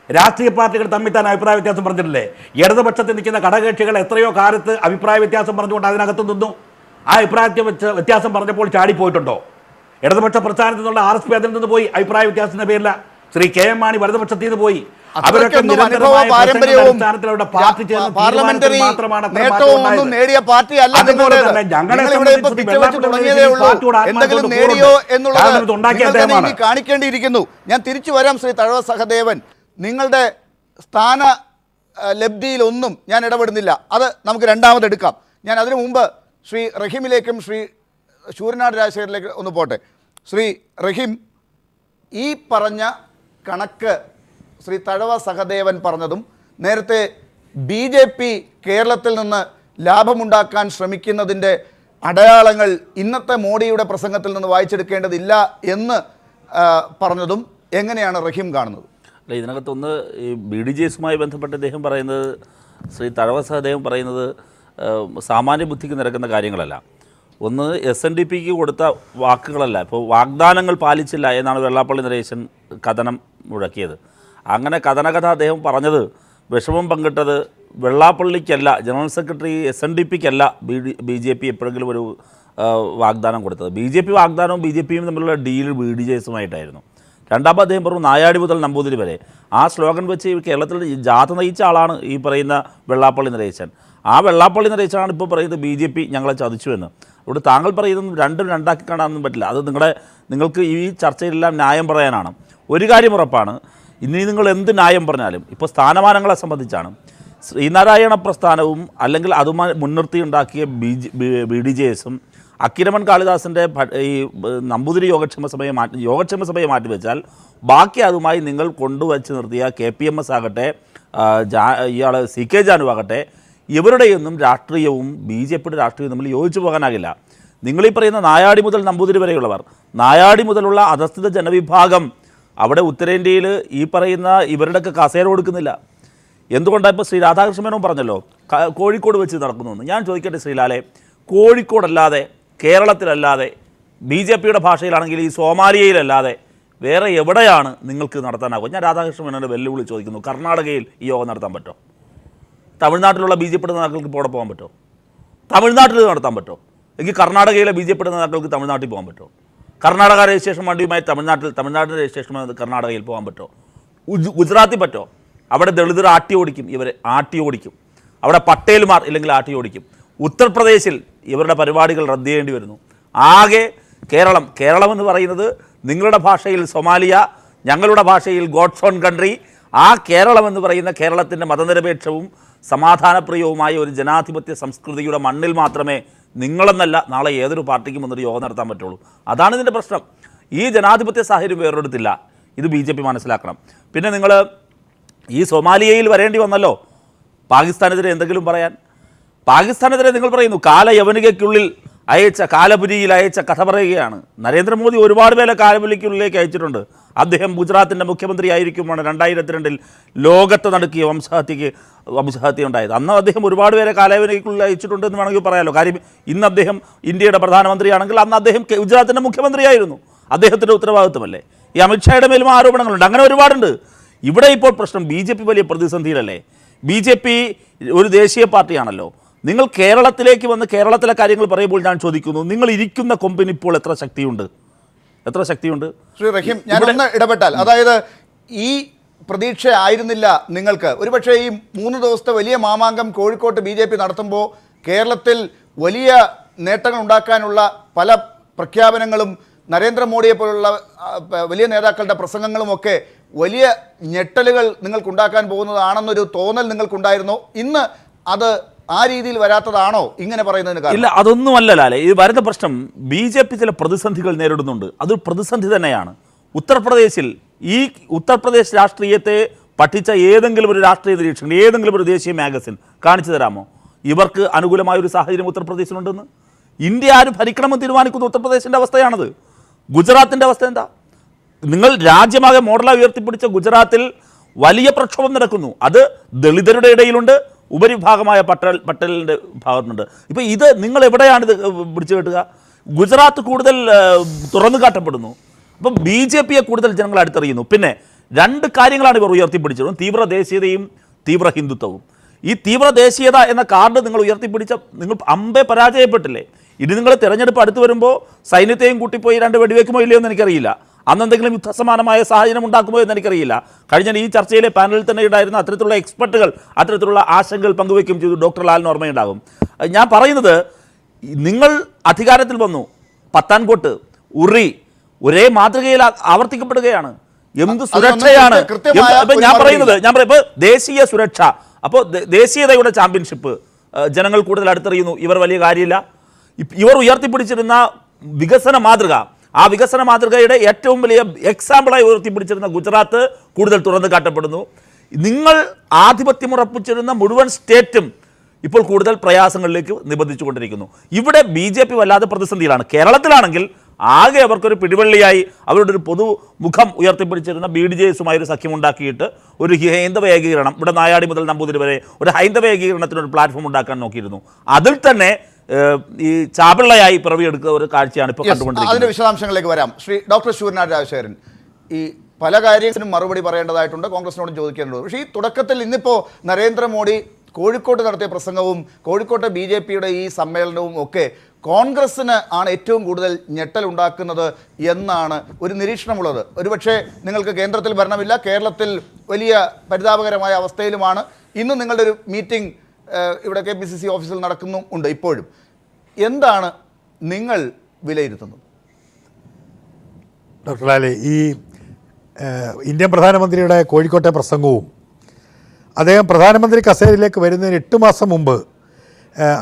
രാഷ്ട്രീയ പാർട്ടികൾ തമ്മിൽ തന്നെ അഭിപ്രായ വ്യത്യാസം പറഞ്ഞിട്ടില്ലേ? ഇടതുപക്ഷത്തിൽ നിൽക്കുന്ന ഘടകകക്ഷികൾ എത്രയോ കാലത്ത് അഭിപ്രായ വ്യത്യാസം പറഞ്ഞുകൊണ്ട് അതിനകത്ത് നിന്നു. ആ അഭിപ്രായ വ്യത്യാസം പറഞ്ഞപ്പോൾ ചാടിപ്പോയിട്ടുണ്ടോ? ഇടതുപക്ഷ പ്രസ്ഥാനത്തിൽ നിന്നുള്ള RSP അതിൽ നിന്ന് പോയി. അഭിപ്രായ വ്യത്യാസത്തിന്റെ പേരില്ല. ശ്രീ KM മാണി വലതുപക്ഷത്തിൽ നിന്ന് പോയി. അവരൊക്കെ നിരന്തരമായ പാർലമെന്ററി നേട്ടവും ഒന്നും നേടിയ പാർട്ടി അല്ല. എന്തെങ്കിലും നേടിയോ എന്നുള്ളത് കാണിക്കേണ്ടിയിരിക്കുന്നു. ഞാൻ തിരിച്ചു വരാം ശ്രീ തഴവ സഹദേവൻ. നിങ്ങളുടെ സ്ഥാന ലബ്ധിയിലൊന്നും ഞാൻ ഇടപെടുന്നില്ല. അത് നമുക്ക് രണ്ടാമതെടുക്കാം. ഞാൻ അതിനു മുമ്പ് ശ്രീ റഹീമിലേക്കും ശ്രീ ശൂരനാട് രാജശേഖരിലേക്ക് ഒന്ന് പോട്ടെ. ശ്രീ റഹീം, ഈ പറഞ്ഞ കണക്ക് ശ്രീ തഴവ സഹദേവൻ പറഞ്ഞതും നേരത്തെ BJP കേരളത്തിൽ നിന്ന് ലാഭമുണ്ടാക്കാൻ ശ്രമിക്കുന്നതിൻ്റെ അടയാളങ്ങൾ ഇന്നത്തെ മോഡിയുടെ പ്രസംഗത്തിൽ നിന്ന് വായിച്ചെടുക്കേണ്ടതില്ല എന്ന് പറഞ്ഞതും എങ്ങനെയാണ് റഹീം കാണുന്നത്? അല്ല, ഇതിനകത്തൊന്ന് ഈ BDJS-മായി ബന്ധപ്പെട്ട് അദ്ദേഹം പറയുന്നത്, ശ്രീ തഴവ സഹദേവൻ പറയുന്നത് സാമാന്യ ബുദ്ധിക്ക് നിരക്കുന്ന കാര്യങ്ങളല്ല. ഒന്ന്, SNDP-ക്ക് കൊടുത്ത വാക്കുകളല്ല, ഇപ്പോൾ വാഗ്ദാനങ്ങൾ പാലിച്ചില്ല എന്നാണ് വെള്ളാപ്പള്ളി നടേശൻ കഥനം മുഴക്കിയത്. അങ്ങനെ കഥനകഥ അദ്ദേഹം പറഞ്ഞത് വിഷമം പങ്കിട്ടത് വെള്ളാപ്പള്ളിക്കല്ല, ജനറൽ സെക്രട്ടറി SNDP-ക്കല്ല BJP എപ്പോഴെങ്കിലും ഒരു വാഗ്ദാനം കൊടുത്തത്. BJP വാഗ്ദാനവും BJP-യും തമ്മിലുള്ള ഡീൽ BDJS-ഉമായിട്ടായിരുന്നു. രണ്ടാമത് അദ്ദേഹം പറഞ്ഞു നായാടി മുതൽ നമ്പൂതിരി വരെ. ആ സ്ലോഗൻ വെച്ച് കേരളത്തിൽ ജാഥ നയിച്ച ആളാണ് ഈ പറയുന്ന വെള്ളാപ്പള്ളി നടേശൻ. ആ വെള്ളാപ്പള്ളി നടേശനാണ് ഇപ്പോൾ പറയുന്നത് BJP ഞങ്ങളെ ചതിച്ചു എന്ന്. അവിടെ താങ്കൾ പറയുന്നതും രണ്ടും രണ്ടാക്കി കാണാനൊന്നും പറ്റില്ല. അത് നിങ്ങൾക്ക് ഈ ചർച്ചയിലെല്ലാം ന്യായം പറയാനാണ്. ഒരു കാര്യം ഉറപ്പാണ്, ഇനി നിങ്ങൾ എന്ത് ന്യായം പറഞ്ഞാലും, ഇപ്പോൾ സ്ഥാനമാനങ്ങളെ സംബന്ധിച്ചാണ് ശ്രീനാരായണ പ്രസ്ഥാനവും അല്ലെങ്കിൽ അതുമായി മുൻനിർത്തി ഉണ്ടാക്കിയ BDJS-ഉം അക്കിരമൺ കാളിദാസിൻ്റെ ഈ നമ്പൂതിരി യോഗക്ഷേമ സഭയെ മാറ്റിവെച്ചാൽ ബാക്കി അതുമായി നിങ്ങൾ കൊണ്ടുവച്ച് നിർത്തിയ KPMS ആകട്ടെ, ഇയാൾ CK ജാനു ആകട്ടെ, ഇവരുടെയൊന്നും രാഷ്ട്രീയവും BJPയുടെ രാഷ്ട്രീയവും തമ്മിൽ യോജിച്ചു പോകാനാകില്ല. നിങ്ങളീ പറയുന്ന നായാടി മുതൽ നമ്പൂതിരി വരെയുള്ളവർ, നായാടി മുതലുള്ള അധസ്ഥിത ജനവിഭാഗം അവിടെ ഉത്തരേന്ത്യയിൽ ഈ പറയുന്ന ഇവരുടെയൊക്കെ കസേര കൊടുക്കുന്നില്ല. എന്തുകൊണ്ടാണ് ഇപ്പോൾ ശ്രീ രാധാകൃഷ്ണ മേനോൻ പറഞ്ഞല്ലോ കോഴിക്കോട് വെച്ച് നടക്കുന്നു. ഞാൻ ചോദിക്കട്ടെ ശ്രീലാലെ, കോഴിക്കോടല്ലാതെ കേരളത്തിലല്ലാതെ BJPയുടെ ഭാഷയിലാണെങ്കിൽ ഈ സോമാലിയയിലല്ലാതെ വേറെ എവിടെയാണ് നിങ്ങൾക്ക് നടത്താനാകും? ഞാൻ രാധാകൃഷ്ണ മേനോനെ വെല്ലുവിളി ചോദിക്കുന്നു. കർണാടകയിൽ ഈ യോഗം നടത്താൻ പറ്റുമോ? തമിഴ്നാട്ടിലുള്ള BJPയുടെ നേതാക്കൾക്ക് ഇപ്പോൾ അവിടെ പോകാൻ പറ്റുമോ? തമിഴ്നാട്ടിൽ നടത്താൻ പറ്റുമോ? എങ്കിൽ കർണാടകയിലെ BJPയുടെ നേതാക്കൾക്ക് തമിഴ്നാട്ടിൽ പോകാൻ പറ്റുമോ? കർണാടക രജിസ്ട്രേഷൻ വണ്ടിയുമായി തമിഴ്നാട്ടിൽ രജിസ്ട്രേഷൻ കർണാടകയിൽ പോകാൻ പറ്റുമോ? ഗുജറാത്തിൽ പറ്റുമോ? അവിടെ ദളിതർ ആട്ടി ഓടിക്കും, ഇവരെ ആട്ടി ഓടിക്കും. അവിടെ പട്ടേൽമാർ ഇല്ലെങ്കിൽ ആട്ടി ഓടിക്കും. ഉത്തർപ്രദേശിൽ ഇവരുടെ പരിപാടികൾ റദ്ദ് ചെയ്യേണ്ടി വരുന്നു. ആകെ കേരളം എന്ന് പറയുന്നത് നിങ്ങളുടെ ഭാഷയിൽ സൊമാലിയ, ഞങ്ങളുടെ ഭാഷയിൽ ഗോഡ്സ് ഓൺ കൺട്രി. ആ കേരളം എന്ന് പറയുന്ന കേരളത്തിൻ്റെ മതനിരപേക്ഷവും സമാധാനപ്രിയവുമായ ഒരു ജനാധിപത്യ സംസ്കൃതിയുടെ മണ്ണിൽ മാത്രമേ നിങ്ങളെന്നല്ല നാളെ ഏതൊരു പാർട്ടിക്കും വന്നൊരു യോഗം നടത്താൻ പറ്റുള്ളൂ. അതാണ് ഇതിൻ്റെ പ്രശ്നം. ഈ ജനാധിപത്യ സാഹചര്യം വേറൊരിടത്തില്ല. ഇത് BJP മനസ്സിലാക്കണം. പിന്നെ നിങ്ങൾ ഈ സൊമാലിയയിൽ വരേണ്ടി വന്നല്ലോ പാകിസ്ഥാനെതിരെ എന്തെങ്കിലും പറയാൻ. പാകിസ്ഥാനെതിരെ നിങ്ങൾ പറയുന്നു കാലയവനികയ്ക്കുള്ളിൽ കാലപുരിയിൽ അയച്ച കഥ പറയുകയാണ്. നരേന്ദ്രമോദി ഒരുപാട് പേരെ കാലപുരിക്കുള്ളിലേക്ക് അയച്ചിട്ടുണ്ട്. അദ്ദേഹം ഗുജറാത്തിൻ്റെ മുഖ്യമന്ത്രി ആയിരിക്കുമ്പോൾ 2002 ലോകത്തെ നടുക്കിയ വംശഹത്യ ഉണ്ടായത്. അന്ന് അദ്ദേഹം ഒരുപാട് പേരെ കാലയവനികയ്ക്കുള്ളിൽ അയച്ചിട്ടുണ്ട് എന്ന് വേണമെങ്കിൽ പറയാമല്ലോ. കാര്യം ഇന്ന് അദ്ദേഹം ഇന്ത്യയുടെ പ്രധാനമന്ത്രിയാണെങ്കിൽ അന്ന് അദ്ദേഹം ഗുജറാത്തിൻ്റെ മുഖ്യമന്ത്രിയായിരുന്നു. അദ്ദേഹത്തിൻ്റെ ഉത്തരവാദിത്വമല്ലേ? ഈ അമിത്ഷായുടെ മേലും ആരോപണങ്ങളുണ്ട്. അങ്ങനെ ഒരുപാടുണ്ട്. ഇവിടെ ഇപ്പോൾ പ്രശ്നം BJP വലിയ പ്രതിസന്ധിയിലല്ലേ? BJP ഒരു ദേശീയ പാർട്ടിയാണല്ലോ. നിങ്ങൾ കേരളത്തിലേക്ക് വന്ന് കേരളത്തിലെ കാര്യങ്ങൾ പറയുമ്പോൾ ഞാൻ ചോദിക്കുന്നു, നിങ്ങൾ ഇരിക്കുന്ന കൊമ്പിന് ഇപ്പോൾ എത്ര ശക്തിയുണ്ട്? ശ്രീ റഹീം, ഞാനൊന്ന് ഇടപെട്ടാൽ, അതായത് ഈ പ്രതീക്ഷ ആയിരുന്നില്ല നിങ്ങൾക്ക്? ഒരുപക്ഷെ ഈ 3 ദിവസത്തെ വലിയ മാമാങ്കം കോഴിക്കോട്ട് BJP നടത്തുമ്പോൾ കേരളത്തിൽ വലിയ നേട്ടങ്ങൾ ഉണ്ടാക്കാനുള്ള പല പ്രഖ്യാപനങ്ങളും നരേന്ദ്രമോദിയെ പോലുള്ള വലിയ നേതാക്കളുടെ പ്രസംഗങ്ങളുമൊക്കെ വലിയ ഞെട്ടലുകൾ നിങ്ങൾക്കുണ്ടാക്കാൻ പോകുന്നതാണെന്നൊരു തോന്നൽ നിങ്ങൾക്കുണ്ടായിരുന്നോ? ഇന്ന് അത് ആ രീതിയിൽ വരാത്തതാണോ ഇങ്ങനെ പറയുന്നതിന് കാരണം? ഇല്ല, അതൊന്നുമല്ല ലാലെ. ഈ വരുന്ന പ്രശ്നം BJP ചില പ്രതിസന്ധികൾ നേരിടുന്നുണ്ട്. അതൊരു പ്രതിസന്ധി തന്നെയാണ്. ഉത്തർപ്രദേശ് രാഷ്ട്രീയത്തെ പഠിച്ച ഏതെങ്കിലും ഒരു രാഷ്ട്രീയ നിരീക്ഷകൻ, ഏതെങ്കിലും ഒരു ദേശീയ മാഗസിൻ കാണിച്ചു തരാമോ ഇവർക്ക് അനുകൂലമായ ഒരു സാഹചര്യം ഉത്തർപ്രദേശിലുണ്ടെന്ന്? ഇന്ത്യ ആര് ഭരിക്കണമെന്ന് തീരുമാനിക്കുന്ന ഉത്തർപ്രദേശിൻ്റെ അവസ്ഥയാണത്. ഗുജറാത്തിൻ്റെ അവസ്ഥ എന്താ? നിങ്ങൾ രാജ്യമാകെ മോഡലായി ഉയർത്തിപ്പിടിച്ച ഗുജറാത്തിൽ വലിയ പ്രക്ഷോഭം നടക്കുന്നു. അത് ദളിതരുടെ ഇടയിലുണ്ട്, ഉപരിഭാഗമായ പട്ടേലിൻ്റെ ഭാഗത്തുണ്ട്. ഇപ്പോൾ ഇത് നിങ്ങൾ എവിടെയാണ് ഇത് പിടിച്ചു കെട്ടുക? ഗുജറാത്ത് കൂടുതൽ തുറന്നു കാട്ടപ്പെടുന്നു. അപ്പം BJPയെ കൂടുതൽ ജനങ്ങൾ അടുത്തറിയുന്നു. പിന്നെ 2 കാര്യങ്ങളാണ് ഇവർ ഉയർത്തിപ്പിടിച്ചതും: തീവ്ര ദേശീയതയും തീവ്ര ഹിന്ദുത്വവും. ഈ തീവ്ര ദേശീയത എന്ന കാർഡ് നിങ്ങൾ ഉയർത്തിപ്പിടിച്ച നിങ്ങൾ അമ്പെ പരാജയപ്പെട്ടില്ലേ? ഇനി നിങ്ങൾ തിരഞ്ഞെടുപ്പ് അടുത്ത് വരുമ്പോൾ സൈന്യത്തെയും കൂട്ടിപ്പോയി 2 വെടിവെക്കുമോ ഇല്ലയോ എന്ന് എനിക്കറിയില്ല. അന്ന് എന്തെങ്കിലും യുദ്ധസമാനമായ സാഹചര്യം ഉണ്ടാക്കുമോ എന്ന് എനിക്കറിയില്ല. കഴിഞ്ഞ ഈ ചർച്ചയിലെ പാനലിൽ തന്നെ ഉണ്ടായിരുന്ന അത്തരത്തിലുള്ള എക്സ്പെർട്ടുകൾ അത്തരത്തിലുള്ള ആശങ്കകൾ പങ്കുവയ്ക്കുകയും ചെയ്തു. ഡോക്ടർ ലാലിന് ഓർമ്മയുണ്ടാകും. ഞാൻ പറയുന്നത്, നിങ്ങൾ അധികാരത്തിൽ വന്നു, പത്താൻകോട്ട്, ഉറി ഒരേ മാതൃകയിൽ ആവർത്തിക്കപ്പെടുകയാണ്. എന്ത് സുരക്ഷയാണ് ഞാൻ പറയുന്നത്? ഇപ്പോൾ ദേശീയ സുരക്ഷ, അപ്പോൾ ദേശീയതയുടെ ചാമ്പ്യൻഷിപ്പ് ജനങ്ങൾ കൂടുതൽ അടുത്തറിയുന്നു. ഇവർ വലിയ കാര്യമില്ല. ഇവർ ഉയർത്തിപ്പിടിച്ചിരുന്ന വികസന മാതൃക, ആ വികസന മാതൃകയുടെ ഏറ്റവും വലിയ എക്സാമ്പിളായി ഉയർത്തിപ്പിടിച്ചിരുന്ന ഗുജറാത്ത് കൂടുതൽ തുറന്നു കാട്ടപ്പെടുന്നു. നിങ്ങൾ ആധിപത്യം ഉറപ്പിച്ചിരുന്ന മുഴുവൻ സ്റ്റേറ്റും ഇപ്പോൾ കൂടുതൽ പ്രയാസങ്ങളിലേക്ക് നിബന്ധിച്ചുകൊണ്ടിരിക്കുന്നു. ഇവിടെ BJP വല്ലാതെ പ്രതിസന്ധിയിലാണ്. കേരളത്തിലാണെങ്കിൽ ആകെ അവർക്കൊരു പിടിവള്ളിയായി അവരുടെ ഒരു പൊതുമുഖം ഉയർത്തിപ്പിടിച്ചിരുന്ന BDJS-ഉമായി ഒരു സഖ്യമുണ്ടാക്കിയിട്ട് ഒരു ഹൈന്ദവ ഏകീകരണം, ഇവിടെ നായാടി മുതൽ നമ്പൂതിരി വരെ ഒരു ഹൈന്ദവ ഏകീകരണത്തിനൊരു പ്ലാറ്റ്ഫോം ഉണ്ടാക്കാൻ നോക്കിയിരുന്നു. അതിൽ തന്നെ ഈ ചാപിള്ളയായി പിറവിയെടുക്കുന്ന ഒരു കാഴ്ചയാണ് ഇപ്പോൾ കണ്ടുകൊണ്ടിരിക്കുന്നത്. അതിന്റെ വിശദാംശങ്ങളിലേക്ക് വരാം. ശ്രീ ഡോക്ടർ ശൂരനാട് രാജശേഖരൻ, ഈ പല കാര്യത്തിനും മറുപടി പറയേണ്ടതായിട്ടുണ്ട്, കോൺഗ്രസിനോട് ചോദിക്കേണ്ടതുണ്ട്. പക്ഷേ ഈ തുടക്കത്തിൽ ഇന്നിപ്പോൾ നരേന്ദ്രമോദി കോഴിക്കോട്ട് നടത്തിയ പ്രസംഗവും കോഴിക്കോട്ടെ BJPയുടെ ഈ സമ്മേളനവും ഒക്കെ കോൺഗ്രസ്സിന് ആണ് ഏറ്റവും കൂടുതൽ ഞെട്ടലുണ്ടാക്കുന്നത് എന്നാണ് ഒരു നിരീക്ഷണമുള്ളത്. ഒരുപക്ഷെ നിങ്ങൾക്ക് കേന്ദ്രത്തിൽ ഭരണമില്ല, കേരളത്തിൽ വലിയ പരിതാപകരമായ അവസ്ഥയിലുമാണ്. ഇന്ന് നിങ്ങളുടെ ഒരു മീറ്റിംഗ് ഇവിടെ KPCC ഓഫീസിൽ നടക്കുന്നുണ്ട് ഇപ്പോഴും. എന്താണ് നിങ്ങൾ വിലയിരുത്തുന്നത്? ഡോക്ടർ ലാലെ, ഈ ഇന്ത്യൻ പ്രധാനമന്ത്രിയുടെ കോഴിക്കോട്ടെ പ്രസംഗവും അദ്ദേഹം പ്രധാനമന്ത്രി കസേരയിലേക്ക് വരുന്നതിന് 8 മാസം മുമ്പ്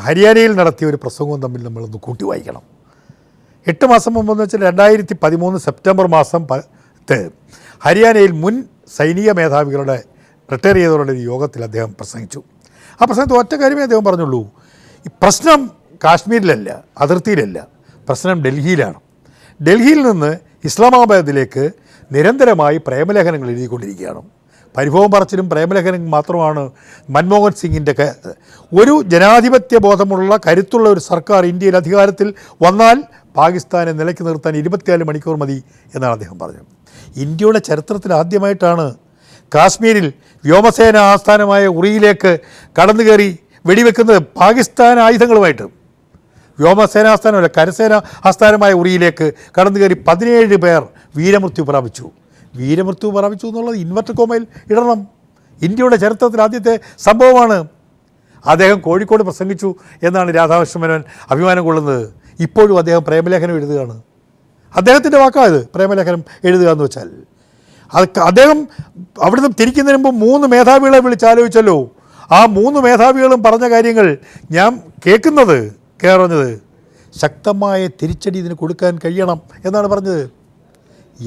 ഹരിയാനയിൽ നടത്തിയ ഒരു പ്രസംഗവും തമ്മിൽ നമ്മളൊന്ന് കൂട്ടി വായിക്കണം. 8 മാസം മുമ്പെന്ന് വെച്ചാൽ 2013 സെപ്റ്റംബർ മാസം ഹരിയാനയിൽ മുൻ സൈനിക മേധാവികളുടെ റിട്ടയർ ചെയ്തവരുടെ ഒരു യോഗത്തിൽ അദ്ദേഹം പ്രസംഗിച്ചു. ആ പ്രസംഗത്തിൽ ഒറ്റ കാര്യമേ അദ്ദേഹം പറഞ്ഞുള്ളൂ, ഈ പ്രശ്നം കാശ്മീരിലല്ല, അതിർത്തിയിലല്ല, പ്രശ്നം ഡൽഹിയിലാണ്. ഡൽഹിയിൽ നിന്ന് ഇസ്ലാമാബാദിലേക്ക് നിരന്തരമായി പ്രേമലേഖനങ്ങൾ എഴുതിക്കൊണ്ടിരിക്കുകയാണ്. പരിഭവം പറച്ചിലും പ്രേമലേഖനം മാത്രമാണ് മൻമോഹൻ സിംഗിൻ്റെ ഒരു ജനാധിപത്യ ബോധമുള്ള കരുത്തുള്ള ഒരു സർക്കാർ ഇന്ത്യയിൽ അധികാരത്തിൽ വന്നാൽ പാകിസ്ഥാനെ നിലയ്ക്ക് നിർത്താൻ 24 മണിക്കൂർ മതി എന്നാണ് അദ്ദേഹം പറഞ്ഞത്. ഇന്ത്യയുടെ ചരിത്രത്തിൽ ആദ്യമായിട്ടാണ് കാശ്മീരിൽ വ്യോമസേന ആസ്ഥാനമായ ഉറിയിലേക്ക് കടന്നു കയറി വെടിവെക്കുന്നത് പാകിസ്ഥാൻ ആയുധങ്ങളുമായിട്ട്. വ്യോമസേന ആസ്ഥാനമല്ല, കരസേന ആസ്ഥാനമായ ഉറിയിലേക്ക് കടന്നു കയറി 17 പേർ വീരമൃത്യു പ്രാപിച്ചു. വീരമൃത്യു പ്രാപിച്ചു എന്നുള്ളത് ഇൻവെർട്ടർ കോമയിൽ ഇടണം. ഇന്ത്യയുടെ ചരിത്രത്തിൽ ആദ്യത്തെ സംഭവമാണ്. അദ്ദേഹം കോഴിക്കോട് പ്രസംഗിച്ചു എന്നാണ് രാധാകൃഷ്ണ മേനോൻ അഭിമാനം കൊള്ളുന്നത്. ഇപ്പോഴും അദ്ദേഹം പ്രേമലേഖനം എഴുതുകയാണ്. അദ്ദേഹത്തിൻ്റെ വാക്കാണ് ഇത്, പ്രേമലേഖനം എഴുതുക എന്ന് വെച്ചാൽ. അദ്ദേഹം അവിടുന്ന് തിരിക്കുന്നതിന് മുമ്പ് 3 മേധാവികളെ വിളിച്ചാലോചിച്ചല്ലോ. ആ 3 മേധാവികളും പറഞ്ഞ കാര്യങ്ങൾ ഞാൻ കേൾക്കുന്നത് ശക്തമായ തിരിച്ചടി ഇതിന് കൊടുക്കാൻ കഴിയണം എന്നാണ് പറഞ്ഞത്.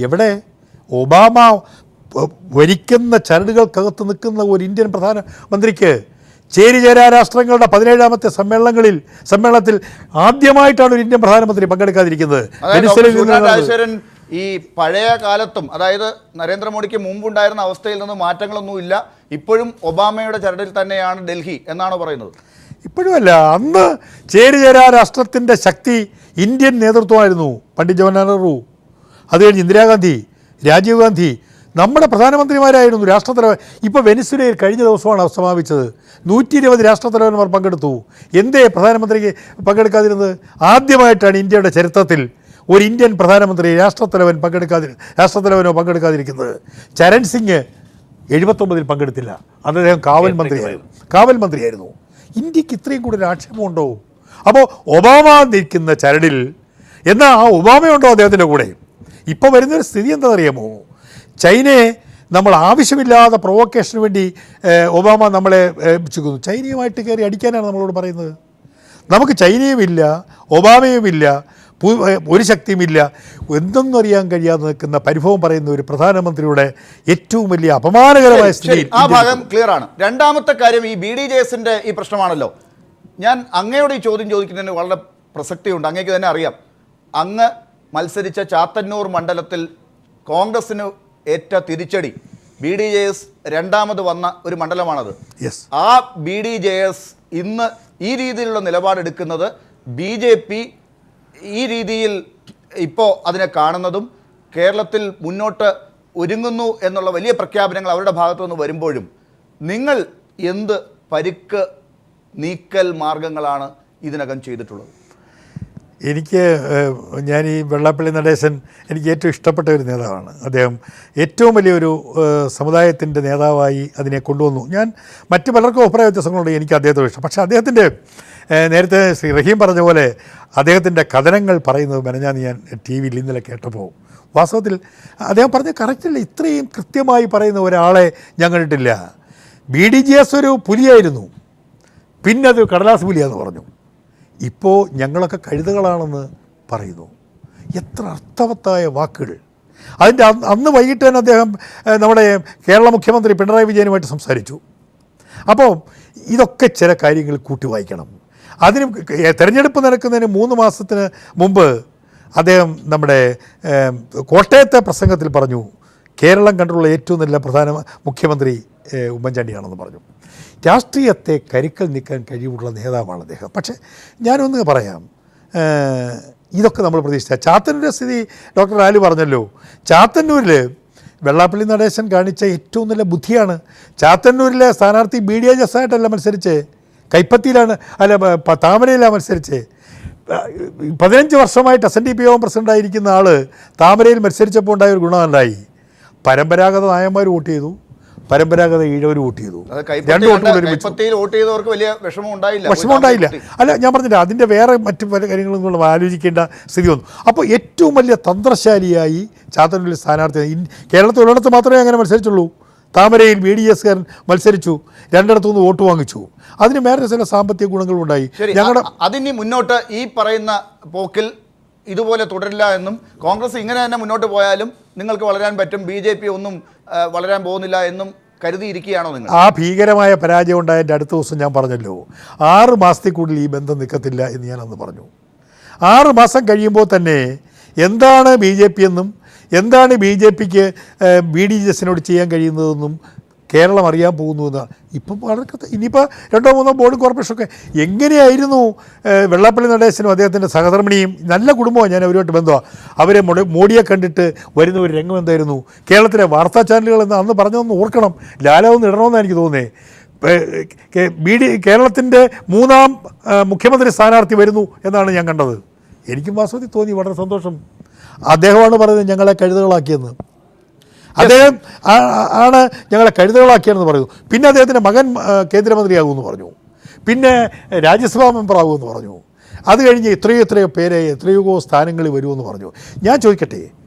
എവിടെ ഒബാമ വരിക്കുന്ന ചരടുകൾക്കകത്ത് നിൽക്കുന്ന ഒരു ഇന്ത്യൻ പ്രധാനമന്ത്രിക്ക് ചേരിചേരാ രാഷ്ട്രങ്ങളുടെ 17ാമത്തെ സമ്മേളനത്തിൽ ആദ്യമായിട്ടാണ് ഒരു ഇന്ത്യൻ പ്രധാനമന്ത്രി പങ്കെടുക്കാതിരിക്കുന്നത്. ഈ പഴയ കാലത്തും, അതായത് നരേന്ദ്രമോദിക്ക് മുമ്പുണ്ടായിരുന്ന അവസ്ഥയിൽ നിന്ന് മാറ്റങ്ങളൊന്നുമില്ല, ഇപ്പോഴും ഒബാമയുടെ ചരടിൽ തന്നെയാണ് ഡൽഹി എന്നാണ് പറയുന്നത്. ഇപ്പോഴുമല്ല, അന്ന് ചേരിചേരാ രാഷ്ട്രത്തിൻ്റെ ശക്തി ഇന്ത്യൻ നേതൃത്വമായിരുന്നു. പണ്ഡിറ്റ് ജവഹർലാൽ നെഹ്റു, അത് കഴിഞ്ഞ് ഇന്ദിരാഗാന്ധി, രാജീവ് ഗാന്ധി നമ്മുടെ പ്രധാനമന്ത്രിമാരായിരുന്നു, രാഷ്ട്രത്തലവൻ. ഇപ്പോൾ വെനിസ്വേലയിൽ കഴിഞ്ഞ ദിവസമാണ് സമാപിച്ചത്. 120 രാഷ്ട്രത്തലവന്മാർ പങ്കെടുത്തു. എന്തേ പ്രധാനമന്ത്രിക്ക് പങ്കെടുക്കാതിരുന്നത്? ആദ്യമായിട്ടാണ് ഇന്ത്യയുടെ ചരിത്രത്തിൽ ഒരു ഇന്ത്യൻ പ്രധാനമന്ത്രി രാഷ്ട്രത്തലവനോ പങ്കെടുക്കാതിരിക്കുന്നത്. ചരൺ സിംഗ് 79 പങ്കെടുത്തില്ല, അത് അദ്ദേഹം കാവൽ മന്ത്രിയായിരുന്നു. ഇന്ത്യക്ക് ഇത്രയും കൂടുതൽ ആക്ഷേപമുണ്ടോ? അപ്പോൾ ഒബാമ നിൽക്കുന്ന ചരടിൽ എന്നാൽ ആ ഒബാമയുണ്ടോ അദ്ദേഹത്തിൻ്റെ കൂടെ? ഇപ്പോൾ വരുന്നൊരു സ്ഥിതി എന്താണെന്നറിയാമോ? ചൈനയെ നമ്മൾ ആവശ്യമില്ലാതെ പ്രൊവോക്കേഷന് വേണ്ടി ഒബാമ നമ്മളെ ഏൽപ്പിച്ചിരിക്കുന്നു. ചൈനയുമായിട്ട് കയറി അടിക്കാനാണ് നമ്മളോട് പറയുന്നത്. നമുക്ക് ചൈനയുമില്ല, ഒബാമയുമില്ല, ഒരു ശക്തിയുമില്ല. എന്തൊന്നും അറിയാൻ കഴിയാതെ നിൽക്കുന്ന പരിഭവം പറയുന്ന ഒരു പ്രധാനമന്ത്രിയുടെ ഏറ്റവും വലിയ അപമാനകരമായ സ്ഥിതി. ആ ഭാഗം ക്ലിയർ ആണ്. രണ്ടാമത്തെ കാര്യം, ഈ BDJSന്റെ ഈ പ്രശ്നമാണല്ലോ. ഞാൻ അങ്ങയോട് ഈ ചോദ്യം ചോദിക്കുന്നതിന് വളരെ പ്രസക്തിയുണ്ട്. അങ്ങേക്ക് തന്നെ അറിയാം, അങ്ങ് മത്സരിച്ച ചാത്തന്നൂർ മണ്ഡലത്തിൽ കോൺഗ്രസിന് ഏറ്റ തിരിച്ചടി BDJS രണ്ടാമത് വന്ന ഒരു മണ്ഡലമാണത്. ആ BDJS ഇന്ന് ഈ രീതിയിലുള്ള നിലപാടെടുക്കുന്നത് BJP ഈ രീതിയിൽ ഇപ്പോൾ അതിനെ കാണുന്നതും കേരളത്തിൽ മുന്നോട്ട് ഒരുങ്ങുന്നു എന്നുള്ള വലിയ പ്രഖ്യാപനങ്ങൾ അവരുടെ ഭാഗത്തു നിന്ന് വരുമ്പോഴും നിങ്ങൾ എന്ത് പരുക്ക് നീക്കൽ മാർഗങ്ങളാണ് ഇതിനകം ചെയ്തിട്ടുള്ളത്? ഞാൻ ഈ വെള്ളാപ്പള്ളി നടേശൻ എനിക്ക് ഏറ്റവും ഇഷ്ടപ്പെട്ട ഒരു നേതാവാണ്. അദ്ദേഹം ഏറ്റവും വലിയൊരു സമുദായത്തിൻ്റെ നേതാവായി അതിനെ കൊണ്ടുവന്നു. ഞാൻ മറ്റു പലർക്കും അഭിപ്രായ വ്യത്യാസങ്ങളുണ്ട്, എനിക്ക് അദ്ദേഹത്തോട് ഇഷ്ടം. പക്ഷേ അദ്ദേഹത്തിൻ്റെ നേരത്തെ ശ്രീ റഹീം പറഞ്ഞ പോലെ അദ്ദേഹത്തിൻ്റെ കഥനങ്ങൾ പറയുന്നത് മെനഞ്ഞാന്ന് ഞാൻ TV ഇന്നലെ കേട്ടപ്പോൾ വാസ്തവത്തിൽ അദ്ദേഹം പറഞ്ഞ കറക്റ്റല്ല. ഇത്രയും കൃത്യമായി പറയുന്ന ഒരാളെ ഞാൻ കണ്ടിട്ടില്ല. BDJS ഒരു പുലിയായിരുന്നു, പിന്നെ അത് കടലാസ് പുലിയാന്ന് പറഞ്ഞു. ഇപ്പോൾ ഞങ്ങളൊക്കെ കഴുതകളാണെന്ന് പറയുന്നു. എത്ര അർത്ഥവത്തായ വാക്കുകൾ! അതിൻ്റെ അന്ന് വൈകിട്ട് തന്നെ അദ്ദേഹം നമ്മുടെ കേരള മുഖ്യമന്ത്രി പിണറായി വിജയനുമായിട്ട് സംസാരിച്ചു. അപ്പോൾ ഇതൊക്കെ ചില കാര്യങ്ങൾ കൂട്ടി വായിക്കണം. അതിന് തെരഞ്ഞെടുപ്പ് നടക്കുന്നതിന് 3 മാസത്തിന് മുമ്പ് അദ്ദേഹം നമ്മുടെ കോട്ടയത്തെ പ്രസംഗത്തിൽ പറഞ്ഞു, കേരളം കണ്ടുള്ള ഏറ്റവും നല്ല മുഖ്യമന്ത്രി ഉമ്മൻചാണ്ടിയാണെന്ന് പറഞ്ഞു. രാഷ്ട്രീയത്തെ കരുക്കൾ നീക്കാൻ കഴിവുള്ള നേതാവാണ് അദ്ദേഹം. പക്ഷേ ഞാനൊന്ന് പറയാം, ഇതൊക്കെ നമ്മൾ പ്രതീക്ഷിച്ച ചാത്തന്നൂരിൻ്റെ സ്ഥിതി ഡോക്ടർ ലാലു പറഞ്ഞല്ലോ. ചാത്തന്നൂരിൽ വെള്ളാപ്പള്ളി നടേശൻ കാണിച്ച ഏറ്റവും നല്ല ബുദ്ധിയാണ്. ചാത്തന്നൂരിലെ സ്ഥാനാർത്ഥി BDJS ആയിട്ടല്ല മത്സരിച്ച്, കൈപ്പത്തിയിലാണ്, താമരയിലാണ് മത്സരിച്ച്. 15 വർഷമായിട്ട് SNDP യോഗം പ്രസിഡൻ്റായിരിക്കുന്ന ആൾ താമരയിൽ മത്സരിച്ചപ്പോൾ ഉണ്ടായ ഒരു ഗുണമുണ്ടായി. പരമ്പരാഗത നായന്മാർ വോട്ട് ചെയ്തു, പരമ്പരാഗത ഈഴവർ വോട്ട് ചെയ്തു. രണ്ട് വോട്ടുകൾ വിഷമമുണ്ടായില്ല. അല്ല, ഞാൻ പറഞ്ഞില്ല, അതിൻ്റെ വേറെ മറ്റു പല കാര്യങ്ങളും നമ്മൾ ആലോചിക്കേണ്ട സ്ഥിതി വന്നു. അപ്പോൾ ഏറ്റവും വലിയ തന്ത്രശാലിയായി ചാത്തന്നൂരിൽ സ്ഥാനാർത്ഥി കേരളത്തിൽ ഒരിടത്ത് മാത്രമേ അങ്ങനെ മത്സരിച്ചുള്ളൂ. താമരയിൽ BDJSകാരൻ മത്സരിച്ചു, 2 വോട്ട് വാങ്ങിച്ചു. അതിന് വേറെ ചില സാമ്പത്തിക ഗുണങ്ങളുണ്ടായി. അതിന് മുന്നോട്ട് ഈ പറയുന്ന പോക്കിൽ ഇതുപോലെ തുടരില്ല എന്നും കോൺഗ്രസ് ഇങ്ങനെ തന്നെ മുന്നോട്ട് പോയാലും നിങ്ങൾക്ക് വളരാൻ പറ്റും, BJP ഒന്നും വളരാൻ പോകുന്നില്ല എന്നും കരുതിയിരിക്കുകയാണോ നിങ്ങൾ? ആ ഭീകരമായ പരാജയം ഉണ്ടായതിൻ്റെ അടുത്ത ദിവസം ഞാൻ പറഞ്ഞല്ലോ 6 മാസത്തിൽ കൂടുതൽ ഈ ബന്ധം നിൽക്കത്തില്ല എന്ന് ഞാനന്ന് പറഞ്ഞു. 6 മാസം കഴിയുമ്പോൾ തന്നെ എന്താണ് BJP എന്നും എന്താണ് BJPക്ക് BDJസിനോട് ചെയ്യാൻ കഴിയുന്നതെന്നും കേരളം അറിയാൻ പോകുന്നുവെന്നാണ് ഇപ്പം ഇനിയിപ്പോൾ 2-3 ബോർഡ് കോർപ്പറേഷനൊക്കെ എങ്ങനെയായിരുന്നു വെള്ളാപ്പള്ളി നടേശനും അദ്ദേഹത്തിൻ്റെ സഹധർമ്മിണിയും നല്ല കുടുംബമാണ്, ഞാൻ അവരുമായിട്ട് ബന്ധമാണ്. അവരെ മോഡിയെ കണ്ടിട്ട് വരുന്ന ഒരു രംഗം എന്തായിരുന്നു? കേരളത്തിലെ വാർത്താ ചാനലുകൾ എന്ന് അന്ന് പറഞ്ഞതൊന്ന് ഓർക്കണം, ലാലാവൊന്ന് ഇടണമെന്നാണ് എനിക്ക് തോന്നുന്നത്. കേരളത്തിൻ്റെ 3ാം മുഖ്യമന്ത്രി സ്ഥാനാർത്ഥി വരുന്നു എന്നാണ് ഞാൻ കണ്ടത്. എനിക്കും വാസ്തവത്തിൽ തോന്നി വളരെ സന്തോഷം. അദ്ദേഹമാണ് പറയുന്നത് ഞങ്ങളെ കഴുതകളാക്കിയെന്ന്. അദ്ദേഹം ആണ് ഞങ്ങളെ കഴുതകളാക്കിയെന്ന് പറയുന്നു. പിന്നെ അദ്ദേഹത്തിൻ്റെ മകൻ കേന്ദ്രമന്ത്രിയാകുമെന്ന് പറഞ്ഞു, പിന്നെ രാജ്യസഭാ മെമ്പറാകുമെന്ന് പറഞ്ഞു. അത് കഴിഞ്ഞ് എത്രയോ പേരെ എത്രയോ സ്ഥാനങ്ങളിൽ വരുമെന്ന് പറഞ്ഞു. ഞാൻ ചോദിക്കട്ടെ,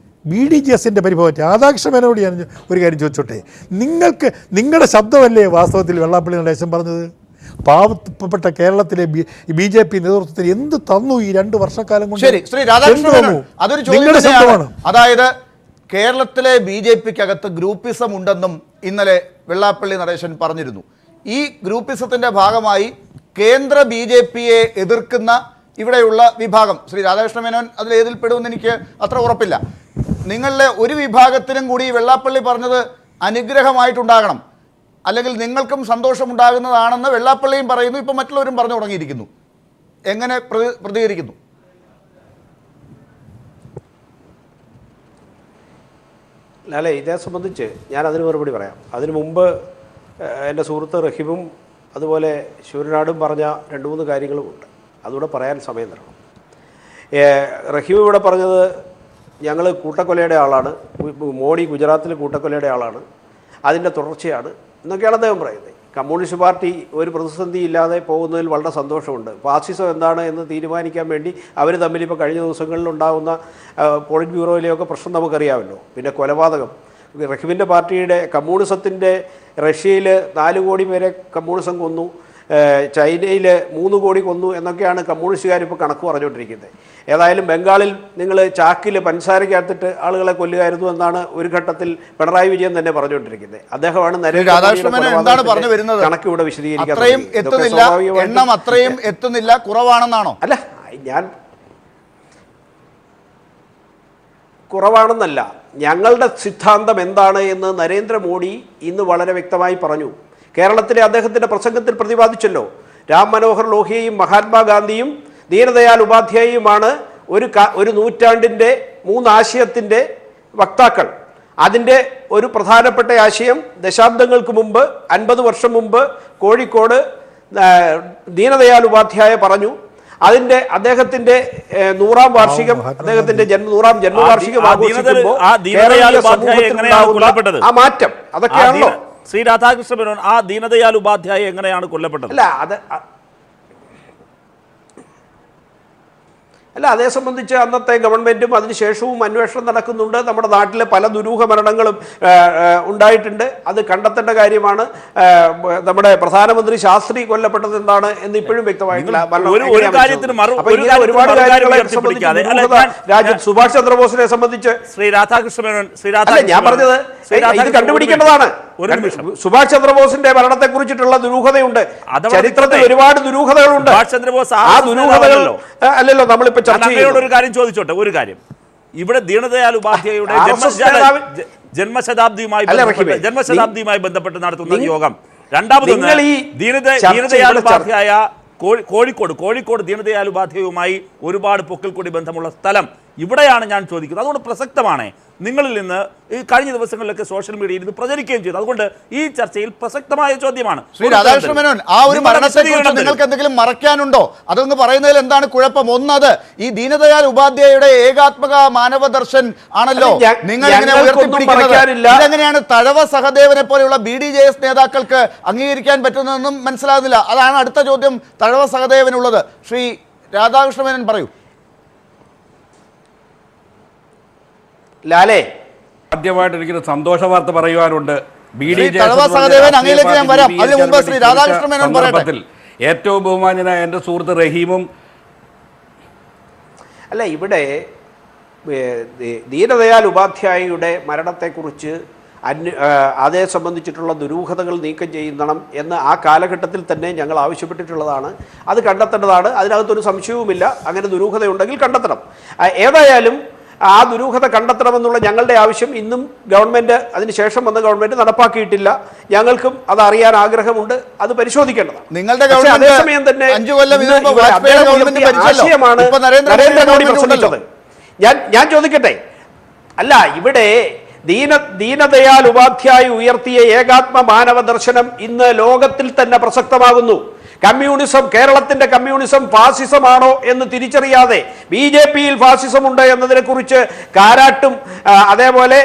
BDJസിൻ്റെ പരിഭവം രാധാകൃഷ്ണ മേനോട് ഞാൻ ഒരു കാര്യം ചോദിച്ചോട്ടെ, നിങ്ങളുടെ ശബ്ദമല്ലേ വാസ്തവത്തിൽ വെള്ളാപ്പള്ളി നടേശൻ പറഞ്ഞത്? പാവപ്പെട്ട കേരളത്തിലെ BJP നേതൃത്വത്തിൽ എന്ത് തന്നു ഈ 2 വർഷക്കാലം കൊണ്ട്? ശരി, ശ്രീ രാധാകൃഷ്ണൻ, അതൊരു ചോദ്യം തന്നെയാണ്. അതായത് കേരളത്തിലെ BJPക്കകത്ത് ഗ്രൂപ്പിസം ഉണ്ടെന്നും ഇന്നലെ വെള്ളാപ്പള്ളി നടേശൻ പറഞ്ഞിരുന്നു. ഈ ഗ്രൂപ്പിസത്തിൻ്റെ ഭാഗമായി കേന്ദ്ര BJPയെ എതിർക്കുന്ന ഇവിടെയുള്ള വിഭാഗം, ശ്രീ രാധാകൃഷ്ണ മേനോൻ അതിലേതിൽ പെടുമെന്ന് എനിക്ക് അത്ര ഉറപ്പില്ല. നിങ്ങളിലെ ഒരു വിഭാഗത്തിനും കൂടി വെള്ളാപ്പള്ളി പറഞ്ഞത് അനുഗ്രഹമായിട്ടുണ്ടാകണം, അല്ലെങ്കിൽ നിങ്ങൾക്കും സന്തോഷമുണ്ടാകുന്നതാണെന്ന് വെള്ളാപ്പള്ളിയും പറയുന്നു, ഇപ്പം മറ്റുള്ളവരും പറഞ്ഞു തുടങ്ങിയിരിക്കുന്നു. എങ്ങനെ പ്രതികരിക്കുന്നു? ലാലേ, ഇതേ സംബന്ധിച്ച് ഞാൻ അതിന് മറുപടി പറയാം. അതിനു മുമ്പ് എൻ്റെ സുഹൃത്ത് റഹീമും അതുപോലെ ശൂരനാടും പറഞ്ഞ 2-3 കാര്യങ്ങളുമുണ്ട്, അതുകൂടെ പറയാൻ സമയം തരണം. റഹീം ഇവിടെ പറഞ്ഞത് ഞങ്ങൾ കൂട്ടക്കൊലയുടെ ആളാണ്, മോഡി ഗുജറാത്തിൽ കൂട്ടക്കൊലയുടെ ആളാണ്, അതിൻ്റെ തുടർച്ചയാണ് എന്നൊക്കെയാണ് അദ്ദേഹം പറയുന്നത്. കമ്മ്യൂണിസ്റ്റ് പാർട്ടി ഒരു പ്രതിസന്ധി ഇല്ലാതെ പോകുന്നതിൽ വളരെ സന്തോഷമുണ്ട്. ഫാസിസം എന്താണ് എന്ന് തീരുമാനിക്കാൻ വേണ്ടി അവർ തമ്മിൽ ഇപ്പോൾ കഴിഞ്ഞ ദിവസങ്ങളിൽ ഉണ്ടാകുന്ന പോളിറ്റ് ബ്യൂറോയിലെയൊക്കെ പ്രശ്നം നമുക്കറിയാമല്ലോ. പിന്നെ കൊലപാതകം, റഹീമിൻ്റെ പാർട്ടിയുടെ കമ്മ്യൂണിസത്തിൻ്റെ റഷ്യയിൽ 4 കോടി പേരെ കമ്മ്യൂണിസം കൊന്നു, ചൈനയിൽ 3 കോടി കൊന്നു എന്നൊക്കെയാണ് കമ്മ്യൂണിസ്റ്റുകാരിപ്പോൾ കണക്ക് പറഞ്ഞുകൊണ്ടിരിക്കുന്നത്. ഏതായാലും ബംഗാളിൽ നിങ്ങൾ ചാക്കിൽ പഞ്ചസാരക്കകത്തിട്ട് ആളുകളെ കൊല്ലുകയായിരുന്നു എന്നാണ് ഒരു ഘട്ടത്തിൽ പിണറായി വിജയൻ തന്നെ പറഞ്ഞുകൊണ്ടിരിക്കുന്നത്. അദ്ദേഹമാണ് കണക്ക് ഇവിടെ വിശദീകരിക്കുന്നത്. എണ്ണം അത്രയും എത്തുന്നില്ല, കുറവാണെന്നാണോ? അല്ല, ഞാൻ കുറവാണെന്നല്ല, ഞങ്ങളുടെ സിദ്ധാന്തം എന്താണ് എന്ന് നരേന്ദ്രമോദി ഇന്ന് വളരെ വ്യക്തമായി പറഞ്ഞു. കേരളത്തിലെ അദ്ദേഹത്തിൻ്റെ പ്രസംഗത്തിൽ പ്രതിപാദിച്ചല്ലോ. രാം മനോഹർ ലോഹിയയും മഹാത്മാഗാന്ധിയും ദീനദയാൽ ഉപാധ്യായയുമാണ് ഒരു നൂറ്റാണ്ടിൻ്റെ 3 ആശയത്തിൻ്റെ വക്താക്കൾ. അതിൻ്റെ ഒരു പ്രധാനപ്പെട്ട ആശയം ദശാബ്ദങ്ങൾക്ക് മുമ്പ് 50 വർഷം മുമ്പ് കോഴിക്കോട് ദീനദയാൽ ഉപാധ്യായ പറഞ്ഞു. അതിൻ്റെ അദ്ദേഹത്തിൻ്റെ 100ാം വാർഷികം, അദ്ദേഹത്തിൻ്റെ 100ാം ജന്മവാർഷികം ആഘോഷിക്കുമ്പോൾ ആ മാറ്റം അതൊക്കെയാണല്ലോ. ശ്രീ രാധാകൃഷ്ണ മേനോൻ, ആ ദീനദയാൽ ഉപാധ്യായ എങ്ങനെയാണ് കൊല്ലപ്പെട്ടത്? അല്ല, അതേ സംബന്ധിച്ച് അന്നത്തെ ഗവൺമെൻറ്റും അതിനുശേഷവും അന്വേഷണം നടക്കുന്നുണ്ട്. നമ്മുടെ നാട്ടിലെ പല ദുരൂഹ മരണങ്ങളും ഉണ്ടായിട്ടുണ്ട്, അത് കണ്ടെത്തേണ്ട കാര്യമാണ്. നമ്മുടെ പ്രധാനമന്ത്രി ശാസ്ത്രി കൊല്ലപ്പെട്ടത് എന്താണ് എന്ന് ഇപ്പോഴും വ്യക്തമായിട്ടില്ല. ഒരുപാട് രാജ്യം സുഭാഷ് ചന്ദ്രബോസിനെ സംബന്ധിച്ച് ശ്രീ രാധാകൃഷ്ണ മേനോൻ, ഞാൻ പറഞ്ഞത് ഇത് കണ്ടുപിടിക്കേണ്ടതാണ്. സുഭാഷ് ചന്ദ്രബോസിന്റെ മരണത്തെ കുറിച്ചിട്ടുള്ള ദുരൂഹതയുണ്ട്, ചരിത്രത്തിൽ ഒരുപാട് ദുരൂഹതകളുണ്ട്. ആ ദുരൂഹതകൾ അല്ലല്ലോ നമ്മളിപ്പോ ചർച്ച ചെയ്യുന്നത്. ഒരു കാര്യം ചോദിച്ചോട്ടെ, ഒരു കാര്യം. ഇവിടെ ദീനദയാൽ ഉപാധ്യായയുടെ ജന്മശതാബ്ദിയുമായി ബന്ധപ്പെട്ട് നടത്തുന്ന യോഗം, രണ്ടാമതൊന്ന് ദീനദയാൽ ഉപാധ്യായ കോഴിക്കോട് ദീനദയാൽ ഉപാധ്യായയുമായി ഒരുപാട് പൊക്കിൾക്കൊടി ബന്ധമുള്ള സ്ഥലം, ഇവിടെയാണ് ഞാൻ ചോദിക്കുന്നത്. അതുകൊണ്ട് പ്രസക്തമാണ്. നിങ്ങളിൽ നിന്ന് ഈ കഴിഞ്ഞ ദിവസങ്ങളിലൊക്കെ സോഷ്യൽ മീഡിയയിൽ ഇത് പ്രചരിക്കുകയും ചെയ്തു. അതുകൊണ്ട് ഈ ചർച്ചയിൽ പ്രസക്തമായ ചോദ്യമാണ്. ശ്രീ രാധാകൃഷ്ണ മേനോൻ, ആ ഒരു മരണത്തെക്കുറിച്ച് നിങ്ങൾക്ക് എന്തെങ്കിലും മറയ്ക്കാനുണ്ടോ? അതൊന്ന് പറയുന്നതിൽ എന്താണ് കുഴപ്പം? ഒന്നത്, ഈ ദീനദയാൽ ഉപാധ്യായയുടെ ഏകാത്മക മാനവ ദർശൻ ആണല്ലോ നിങ്ങൾ ഇങ്ങനെ ഉയർത്തിപ്പിടിക്കുന്നത്. ഇതെങ്ങനെയാണ് തഴവ സഹദേവനെ പോലെയുള്ള BDJS നേതാക്കൾക്ക് അംഗീകരിക്കാൻ പറ്റുന്നതെന്നും മനസ്സിലാകുന്നില്ല. അതാണ് അടുത്ത ചോദ്യം തഴവ സഹദേവനുള്ളത്. ശ്രീ രാധാകൃഷ്ണ മേനോൻ പറയൂ. ലാലേ, ആദ്യമായിട്ട് എനിക്കൊരു സന്തോഷ വാർത്ത പറയുവാനുണ്ട്. സന്ദർഭത്തിൽ ഏറ്റവും ബഹുമാന്യനായ എൻ്റെ സുഹൃത്ത് റഹീമും അല്ല, ഇവിടെ ദീനദയാൽ ഉപാധ്യായയുടെ മരണത്തെക്കുറിച്ച് അതേ സംബന്ധിച്ചിട്ടുള്ള ദുരൂഹതകൾ നീക്കം ചെയ്യണം എന്ന് ആ കാലഘട്ടത്തിൽ തന്നെ ഞങ്ങൾ ആവശ്യപ്പെട്ടിട്ടുള്ളതാണ്. അത് കണ്ടെത്തേണ്ടതാണ്. അതിനകത്തൊരു സംശയവുമില്ല. അങ്ങനെ ദുരൂഹതയുണ്ടെങ്കിൽ കണ്ടെത്തണം. ഏതായാലും ആ ദുരൂഹത കണ്ടെത്തണമെന്നുള്ള ഞങ്ങളുടെ ആവശ്യം ഇന്നും ഗവൺമെൻറ്, അതിനുശേഷം വന്ന ഗവൺമെൻറ് നടപ്പാക്കിയിട്ടില്ല. ഞങ്ങൾക്കും അത് അറിയാൻ ആഗ്രഹമുണ്ട്. അത് പരിശോധിക്കേണ്ടതാണ്. നിങ്ങളുടെ അതേസമയം തന്നെ ആശയമാണ് നരേന്ദ്രമോദി പ്രസംഗിച്ചത്. ഞാൻ ചോദിക്കട്ടെ, അല്ല, ഇവിടെ ദീനദയാൽ ഉപാധ്യായ ഉയർത്തിയ ഏകാത്മ മാനവ ദർശനം ഇന്ന് ലോകത്തിൽ തന്നെ പ്രസക്തമാകുന്നു. കമ്മ്യൂണിസം, കേരളത്തിന്റെ കമ്മ്യൂണിസം ഫാസിസമാണോ എന്ന് തിരിച്ചറിയാതെ BJP-യിൽ ഫാസിസം ഉണ്ട് എന്നതിനെ കുറിച്ച് കാരാട്ടും അതേപോലെ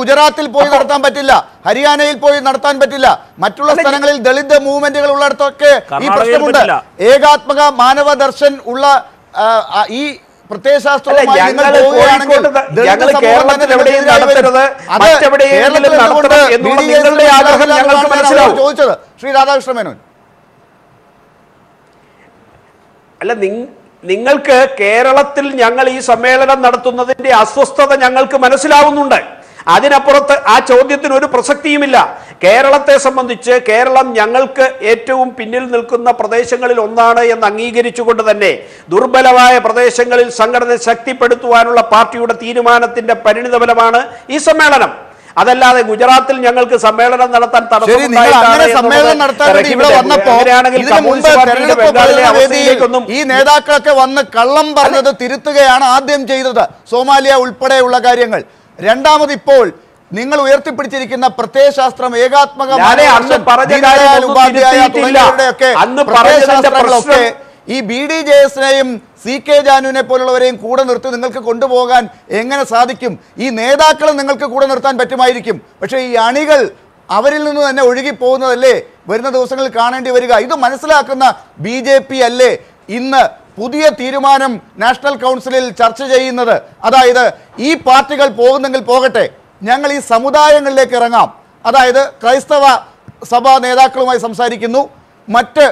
ഗുജറാത്തിൽ പോയി നടത്താൻ പറ്റില്ല, ഹരിയാനയിൽ പോയി നടത്താൻ പറ്റില്ല, മറ്റുള്ള സ്ഥലങ്ങളിൽ ദളിത് മൂവ്മെന്റുകൾ ഉള്ളിടത്തൊക്കെ ഈ പ്രശ്നമുണ്ട്. ഏകാത്മക മാനവ ദർശൻ ഉള്ള ഈ ചോദിച്ചത് ശ്രീ രാധാകൃഷ്ണ മേനോൻ. അല്ല, നിങ്ങൾക്ക് കേരളത്തിൽ ഞങ്ങൾ ഈ സമ്മേളനം നടത്തുന്നതിന്റെ അസ്വസ്ഥത ഞങ്ങൾക്ക് മനസ്സിലാവുന്നുണ്ട്. അതിനപ്പുറത്ത് ആ ചോദ്യത്തിന് ഒരു പ്രസക്തിയുമില്ല. കേരളത്തെ സംബന്ധിച്ച് കേരളം ഞങ്ങൾക്ക് ഏറ്റവും പിന്നിൽ നിൽക്കുന്ന പ്രദേശങ്ങളിൽ ഒന്നാണ് എന്ന് അംഗീകരിച്ചുകൊണ്ട് തന്നെ ദുർബലമായ പ്രദേശങ്ങളിൽ സംഘടന ശക്തിപ്പെടുത്തുവാനുള്ള പാർട്ടിയുടെ തീരുമാനത്തിന്റെ പരിണിതഫലമാണ് ഈ സമ്മേളനം. അതല്ലാതെ ഗുജറാത്തിൽ ഞങ്ങൾക്ക് സമ്മേളനം നടത്താൻ ഈ നേതാക്കളൊക്കെ വന്ന് കള്ളം പറഞ്ഞത് തിരുത്തുകയാണ് ആദ്യം ചെയ്തത്, സോമാലിയ ഉൾപ്പെടെയുള്ള കാര്യങ്ങൾ. രണ്ടാമത് ഇപ്പോൾ നിങ്ങൾ ഉയർത്തിപ്പിടിച്ചിരിക്കുന്ന പ്രത്യയശാസ്ത്രം, ഏകാത്മക ഈ BDJS-നെയും CK ജാനുവിനെ പോലുള്ളവരെയും കൂടെ നിർത്തി നിങ്ങൾക്ക് കൊണ്ടുപോകാൻ എങ്ങനെ സാധിക്കും? ഈ നേതാക്കൾ നിങ്ങൾക്ക് കൂടെ നിർത്താൻ പറ്റുമായിരിക്കും, പക്ഷേ ഈ അണികൾ അവരിൽ നിന്ന് തന്നെ ഒഴുകിപ്പോകുന്നതല്ലേ വരുന്ന ദിവസങ്ങളിൽ കാണേണ്ടി വരിക. ഇത് മനസ്സിലാക്കുന്ന BJP അല്ലേ ഇന്ന് പുതിയ തീരുമാനം നാഷണൽ കൗൺസിലിൽ ചർച്ച ചെയ്യുന്നത്? അതായത് ഈ പാർട്ടികൾ പോകുന്നെങ്കിൽ പോകട്ടെ, ഞങ്ങൾ ഈ സമുദായങ്ങളിലേക്ക് ഇറങ്ങാം. അതായത് ക്രൈസ്തവ സഭാ നേതാക്കളുമായി സംസാരിക്കുന്നു, മറ്റ്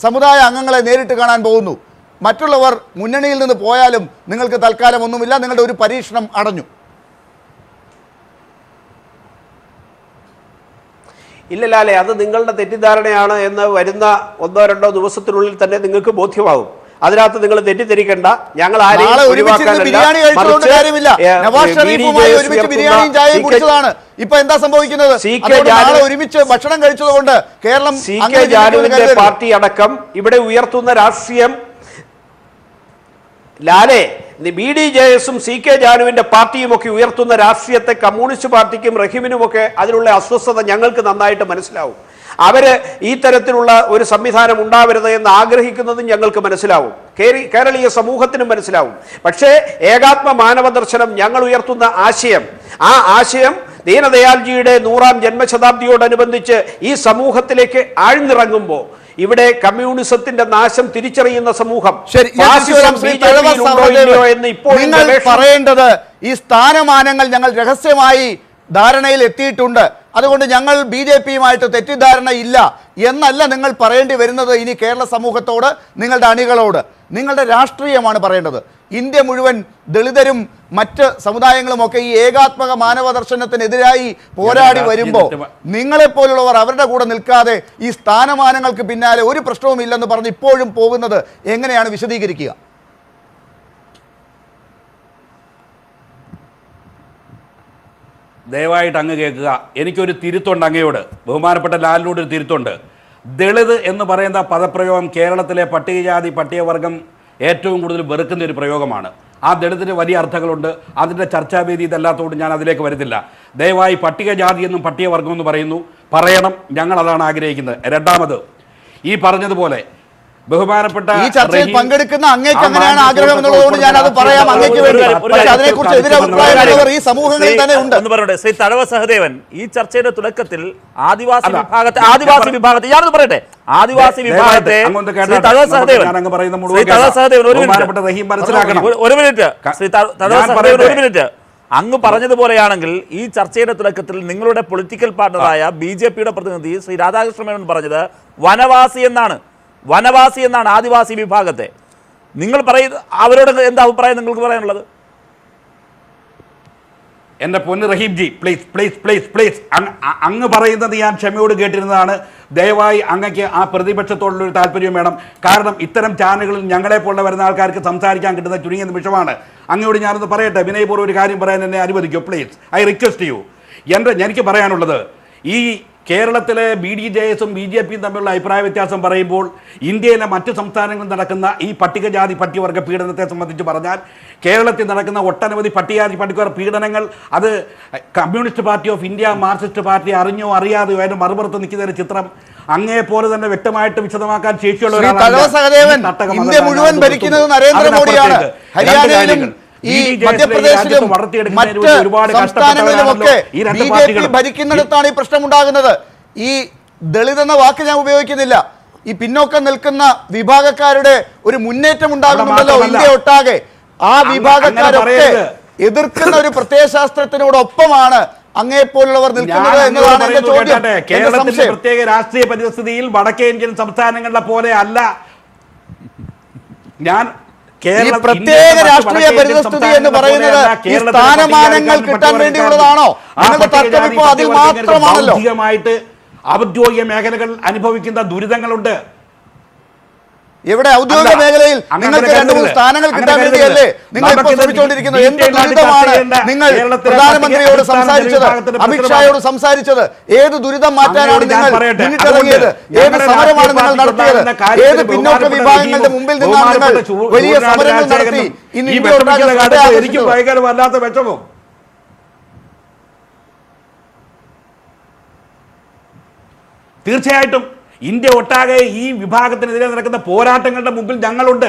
സമുദായ അംഗങ്ങളെ നേരിട്ട് കാണാൻ പോകുന്നു. മറ്റുള്ളവർ മുന്നണിയിൽ നിന്ന് പോയാലും നിങ്ങൾക്ക് തൽക്കാലം ഒന്നുമില്ല, നിങ്ങളുടെ ഒരു പരീക്ഷണം അടഞ്ഞു. ഇല്ലല്ലേ, അത് നിങ്ങളുടെ തെറ്റിദ്ധാരണയാണ് എന്ന് വരുന്ന 1-2 ദിവസത്തിനുള്ളിൽ തന്നെ നിങ്ങൾക്ക് ബോധ്യമാകും. അതിനകത്ത് നിങ്ങൾ തെറ്റിദ്ധരിക്കേണ്ട. ഞങ്ങൾ ഇപ്പൊ എന്താ സംഭവിക്കുന്നത്? ഒരുമിച്ച് ഭക്ഷണം കഴിച്ചതുകൊണ്ട് കേരളം CK ജാനുവിന്റെ പാർട്ടി അടക്കം ഇവിടെ ഉയർത്തുന്ന രാഷ്ട്രീയം, ലാലെ, BDJS-ഉം CK ജാനുവിന്റെ പാർട്ടിയും ഒക്കെ ഉയർത്തുന്ന രാഷ്ട്രീയത്തെ കമ്മ്യൂണിസ്റ്റ് പാർട്ടിക്കും റഹീമിനുമൊക്കെ അതിലുള്ള അസ്വസ്ഥത ഞങ്ങൾക്ക് നന്നായിട്ട് മനസ്സിലാവും. അവര് ഈ തരത്തിലുള്ള ഒരു സംവിധാനം ഉണ്ടാവരുത് എന്ന് ആഗ്രഹിക്കുന്നതും ഞങ്ങൾക്ക് മനസ്സിലാവും, കേരളീയ സമൂഹത്തിനും മനസ്സിലാവും. പക്ഷേ ഏകാത്മ മാനവ ദർശനം ഞങ്ങൾ ഉയർത്തുന്ന ആശയം, ആ ആശയം ദീനദയാൽജിയുടെ 100ാം ജന്മശതാബ്ദിയോടനുബന്ധിച്ച് ഈ സമൂഹത്തിലേക്ക് ആഴ്ന്നിറങ്ങുമ്പോൾ ഇവിടെ കമ്മ്യൂണിസത്തിന്റെ നാശം തിരിച്ചറിയുന്ന സമൂഹം എന്ന് ഇപ്പോൾ പറയേണ്ടത്, ഈ സ്ഥാനമാനങ്ങൾ ഞങ്ങൾ രഹസ്യമായി ധാരണയിൽ എത്തിയിട്ടുണ്ട്, അതുകൊണ്ട് ഞങ്ങൾ BJP-യുമായിട്ട് തെറ്റിദ്ധാരണ ഇല്ല എന്നല്ല നിങ്ങൾ പറയേണ്ടി വരുന്നത്. ഇനി കേരള സമൂഹത്തോട്, നിങ്ങളുടെ അണികളോട് നിങ്ങളുടെ രാഷ്ട്രീയമാണ് പറയേണ്ടത്. ഇന്ത്യ മുഴുവൻ ദളിതരും മറ്റ് സമുദായങ്ങളുമൊക്കെ ഈ ഏകാത്മക മാനവ ദർശനത്തിനെതിരായി പോരാടി വരുമ്പോൾ നിങ്ങളെപ്പോലുള്ളവർ അവരുടെ കൂടെ നിൽക്കാതെ ഈ സ്ഥാനമാനങ്ങൾക്ക് പിന്നാലെ ഒരു പ്രശ്നവുമില്ലെന്ന് പറഞ്ഞ് ഇപ്പോഴും പോകുന്നത് എങ്ങനെയാണ് വിശദീകരിക്കുക? ദയവായിട്ട് അങ്ങ് കേൾക്കുക. എനിക്കൊരു തിരുത്തുണ്ട് അങ്ങയോട്, ബഹുമാനപ്പെട്ട ലാലിനോട് ഒരു തിരുത്തുണ്ട്. ദളിത് എന്ന് പറയുന്ന പദപ്രയോഗം കേരളത്തിലെ പട്ടികജാതി പട്ടികവർഗം ഏറ്റവും കൂടുതൽ വെറുക്കുന്ന ഒരു പ്രയോഗമാണ്. ആ ദളിതിന് വലിയ അർത്ഥങ്ങളുണ്ട്. അതിൻ്റെ ചർച്ചാവേദി ഇതല്ലാത്തതുകൊണ്ട് ഞാൻ അതിലേക്ക് വരുന്നില്ല. ദയവായി പട്ടികജാതി എന്നും പട്ടികവർഗം എന്ന് പറയണം. ഞങ്ങൾ അതാണ് ആഗ്രഹിക്കുന്നത്. രണ്ടാമത്, ഈ പറഞ്ഞതുപോലെ ബഹുമാനപ്പെട്ട ഈ ചർച്ചയിൽ പങ്കെടുക്കുന്ന അങ്ങേക്ക് അങ്ങനെയാണ് ആഗ്രഹം എന്നുള്ളതുകൊണ്ട് ഞാൻ അത് പറയാം അങ്ങേക്ക് വേണ്ടി. പക്ഷേ അതിനെക്കുറിച്ച് എതിരഭിപ്രായമുള്ളവർ ഈ സമൂഹങ്ങളിൽ തന്നെ ഉണ്ട്. എന്ന് പറയട്ടെ, ശ്രീ തഴവ സഹദേവൻ ഈ ചർച്ചയുടെ തുടക്കത്തിൽ ആദിവാസി വിഭാഗത്തെ ഞാനൊന്ന് പറയട്ടെ, ആദിവാസി വിഭാഗത്തെ ശ്രീ തഴവ സഹദേവൻ ഒരു മിനിറ്റ് അങ്ങ് പറഞ്ഞതുപോലെയാണെങ്കിൽ ഈ ചർച്ചയുടെ തുടക്കത്തിൽ നിങ്ങളുടെ പൊളിറ്റിക്കൽ പാർട്ണറായ BJP-യുടെ പ്രതിനിധി ശ്രീ രാധാകൃഷ്ണ മേനോൻ പറഞ്ഞത് വനവാസി എന്നാണ്. വനവാസി എന്നാണ് ആദിവാസി വിഭാഗത്തെ. നിങ്ങൾ പറയുന്നത് അവരോട് എന്താ അഭിപ്രായം നിങ്ങൾക്ക് പറയാനുള്ളത്? എൻ്റെ പൊന്ന് Rahim ji, please please please please, അങ്ങ് പറയുന്നത് ഞാൻ ക്ഷമയോട് കേട്ടിരുന്നതാണ്. ദയവായി അങ്ങക്ക് ആ പ്രതിപക്ഷത്തോടുള്ളൊരു താല്പര്യം വേണം. കാരണം ഇത്തരം ചാനലുകളിൽ ഞങ്ങളെപ്പോലെ വരുന്ന ആൾക്കാർക്ക് സംസാരിക്കാൻ കിട്ടുന്ന ചുരുങ്ങിയ നിമിഷമാണ്. അങ്ങോട്ട് ഞാനൊന്ന് പറയട്ടെ, വിനയപൂർവ്വം ഒരു കാര്യം പറയാൻ എന്നെ അനുവദിക്കൂ പ്ലീസ്, ഐ റിക്വസ്റ്റ് യു. എനിക്ക് പറയാനുള്ളത്, ഈ കേരളത്തിലെ BDJS-ഉം BJP-യും തമ്മിലുള്ള അഭിപ്രായ വ്യത്യാസം പറയുമ്പോൾ ഇന്ത്യയിലെ മറ്റ് സംസ്ഥാനങ്ങളിൽ നടക്കുന്ന ഈ പട്ടികജാതി പട്ടികവർഗ പീഡനത്തെ സംബന്ധിച്ച് പറഞ്ഞാൽ കേരളത്തിൽ നടക്കുന്ന ഒട്ടനവധി പട്ടികജാതി പട്ടികവർഗ പീഡനങ്ങൾ അത് communist party of India, Marxist party അറിഞ്ഞോ അറിയാതെയോ അതിന് മറുപുറത്ത് നിൽക്കുന്ന ചിത്രം അങ്ങേപോലെ തന്നെ വ്യക്തമായിട്ട് വിശദമാക്കാൻ ശേഷിയുള്ള ഇന്ത്യ മുഴുവൻ ഭരിക്കുന്നത് നരേന്ദ്രമോദിയാണ്. ഹരിയാനയിലും ഈ മധ്യപ്രദേശിലും മറ്റ് സംസ്ഥാനങ്ങളിലുമൊക്കെ BJP ഭരിക്കുന്നിടത്താണ് ഈ പ്രശ്നമുണ്ടാകുന്നത്. ഈ ദളിത് എന്ന വാക്ക് ഞാൻ ഉപയോഗിക്കുന്നില്ല. ഈ പിന്നോക്കം നിൽക്കുന്ന വിഭാഗക്കാരുടെ ഒരു മുന്നേറ്റം ഉണ്ടാകുന്നുണ്ടല്ലോ ഇന്ത്യ ഒട്ടാകെ. ആ വിഭാഗക്കാരൊക്കെ എതിർക്കുന്ന ഒരു പ്രത്യയശാസ്ത്രത്തിനോടൊപ്പമാണ് അങ്ങേപ്പോലുള്ളവർ നിൽക്കുന്നത് എന്നതാണ് എന്റെ ചോദ്യം. കേരളത്തിന്റെ പ്രത്യേക രാഷ്ട്രീയ പരിസ്ഥിതിയിൽ വടക്കേ ഇന്ത്യൻ സംസ്ഥാനങ്ങളിലെ പോലെ അല്ല ഈ പ്രത്യേക രാഷ്ട്രീയ പരിസ്ഥിതി എന്ന് പറയുന്നത് ഈ സ്ഥാനമാനങ്ങൾ കിട്ടാൻ വേണ്ടിയുള്ളതാണോ? നിങ്ങളുടെ തർക്കം ഇപ്പോൾ അതിൽ മാത്രമാണല്ലോ. ഔദ്യോഗിക മേഖലകൾ അനുഭവിക്കുന്ന ദുരിതങ്ങളുണ്ട്. ഇവിടെ ഔദ്യോഗിക മേഖലയിൽ നിങ്ങൾക്ക് 2-3 സ്ഥാനങ്ങൾ കിട്ടാൻ വേണ്ടിയല്ലേ നിങ്ങൾ ഇപ്പോൾ ശ്രമിച്ചുകൊണ്ടിരിക്കുന്നത്? എന്ത് ദുരിതമാണ് നിങ്ങൾ പ്രധാനമന്ത്രിയോട് സംസാരിച്ചത്, അമിത്ഷായോട് സംസാരിച്ചത്? ഏത് ദുരിതം മാറ്റാനാണ് നിങ്ങൾ മുന്നിട്ടിറങ്ങിയത്? ഏത് സമരമാണ് നിങ്ങൾ നടത്തിയത്? ഏത് പിന്നോക്ക വിഭാഗങ്ങളുടെ മുമ്പിൽ നിന്നാണ് നിങ്ങൾ വലിയ സമരങ്ങൾ നടത്തി എനിക്ക് ഭയങ്കര വല്ലാത്ത വിഷമം. തീർച്ചയായിട്ടും ഇന്ത്യ ഒട്ടാകെ ഈ വിഭാഗത്തിനെതിരെ നടക്കുന്ന പോരാട്ടങ്ങളുടെ മുമ്പിൽ ഞങ്ങളുണ്ട്.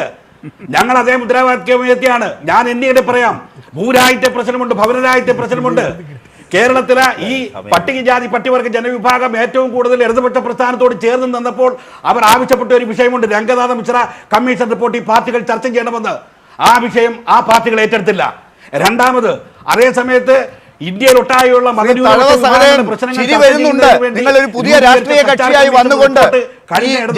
ഞങ്ങൾ അതേ മുദ്രാവാക്യമാണ്. ഞാൻ എന്നെ പറയാം, ഭൂരാഹിത്യ പ്രശ്നമുണ്ട്, ഭവനരാഹിത്യ പ്രശ്നമുണ്ട്. കേരളത്തിലെ ഈ പട്ടികജാതി പട്ടികവർഗ ജനവിഭാഗം ഏറ്റവും കൂടുതൽ ഇടതുപക്ഷ പ്രസ്ഥാനത്തോട് ചേർന്ന് നിന്നപ്പോൾ അവർ ആവശ്യപ്പെട്ട ഒരു വിഷയമുണ്ട്. രംഗനാഥ മിശ്ര കമ്മീഷൻ റിപ്പോർട്ട് ഈ പാർട്ടികൾ ചർച്ച ചെയ്യണമെന്ന്. ആ വിഷയം ആ പാർട്ടികൾ ഏറ്റെടുത്തില്ല. രണ്ടാമത്, അതേ സമയത്ത് ഇന്ത്യയിലൊട്ടായുള്ള നിങ്ങളൊരു പുതിയ രാഷ്ട്രീയ കക്ഷിയായി വന്നുകൊണ്ട്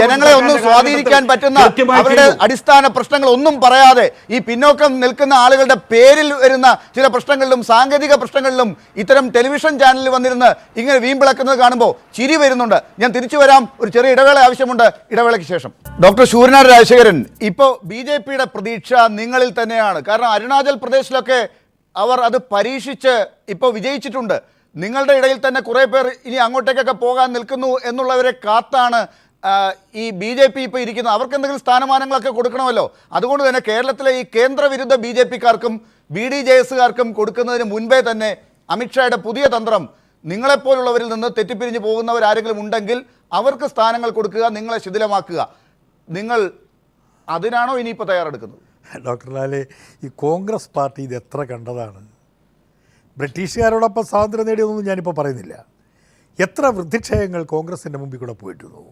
ജനങ്ങളെ ഒന്നും സ്വാധീനിക്കാൻ പറ്റുന്ന അവരുടെ അടിസ്ഥാന പ്രശ്നങ്ങൾ ഒന്നും പറയാതെ ഈ പിന്നോക്കം നിൽക്കുന്ന ആളുകളുടെ പേരിൽ വരുന്ന ചില പ്രശ്നങ്ങളിലും സാങ്കേതിക പ്രശ്നങ്ങളിലും ഇത്തരം ടെലിവിഷൻ ചാനലിൽ വന്നിരുന്ന് ഇങ്ങനെ വീമ്പിളക്കുന്നത് കാണുമ്പോൾ ചിരി വരുന്നുണ്ട്. ഞാൻ തിരിച്ചു വരാം, ഒരു ചെറിയ ഇടവേള ആവശ്യമുണ്ട്. ഇടവേളയ്ക്ക് ശേഷം ഡോക്ടർ ശൂരനാട് രാജശേഖരൻ, ഇപ്പോൾ BJP-യുടെ പ്രതീക്ഷ നിങ്ങളിൽ തന്നെയാണ്. കാരണം അരുണാചൽ പ്രദേശിലൊക്കെ അവർ അത് പരീക്ഷിച്ച് ഇപ്പോൾ വിജയിച്ചിട്ടുണ്ട്. നിങ്ങളുടെ ഇടയിൽ തന്നെ കുറേ പേർ ഇനി അങ്ങോട്ടേക്കൊക്കെ പോകാൻ നിൽക്കുന്നു എന്നുള്ളവരെ കാത്താണ് ഈ BJP ഇപ്പോൾ ഇരിക്കുന്നത്. അവർക്ക് എന്തെങ്കിലും സ്ഥാനമാനങ്ങളൊക്കെ കൊടുക്കണമല്ലോ. അതുകൊണ്ട് തന്നെ കേരളത്തിലെ ഈ കേന്ദ്രവിരുദ്ധ BJP-ക്കാർക്കും BDJS-കാർക്കും കൊടുക്കുന്നതിന് മുൻപേ തന്നെ അമിത്ഷായുടെ പുതിയ തന്ത്രം, നിങ്ങളെപ്പോലുള്ളവരിൽ നിന്ന് തെറ്റിപ്പിരിഞ്ഞ് പോകുന്നവരാരെങ്കിലും ഉണ്ടെങ്കിൽ അവർക്ക് സ്ഥാനങ്ങൾ കൊടുക്കുക, നിങ്ങളെ ശിഥിലമാക്കുക. നിങ്ങൾ അതിനാണോ ഇനിയിപ്പോൾ തയ്യാറെടുക്കുന്നത്? ഡോക്ടർ ലാലെ, ഈ കോൺഗ്രസ് പാർട്ടി ഇത് എത്ര കണ്ടതാണ്? ബ്രിട്ടീഷുകാരോടൊപ്പം സ്വാതന്ത്ര്യം നേടിയതൊന്നും ഞാനിപ്പോൾ പറയുന്നില്ല. എത്ര വൃദ്ധിക്ഷയങ്ങൾ കോൺഗ്രസിൻ്റെ മുമ്പിൽ കൂടെ പോയിട്ടുള്ളൂ.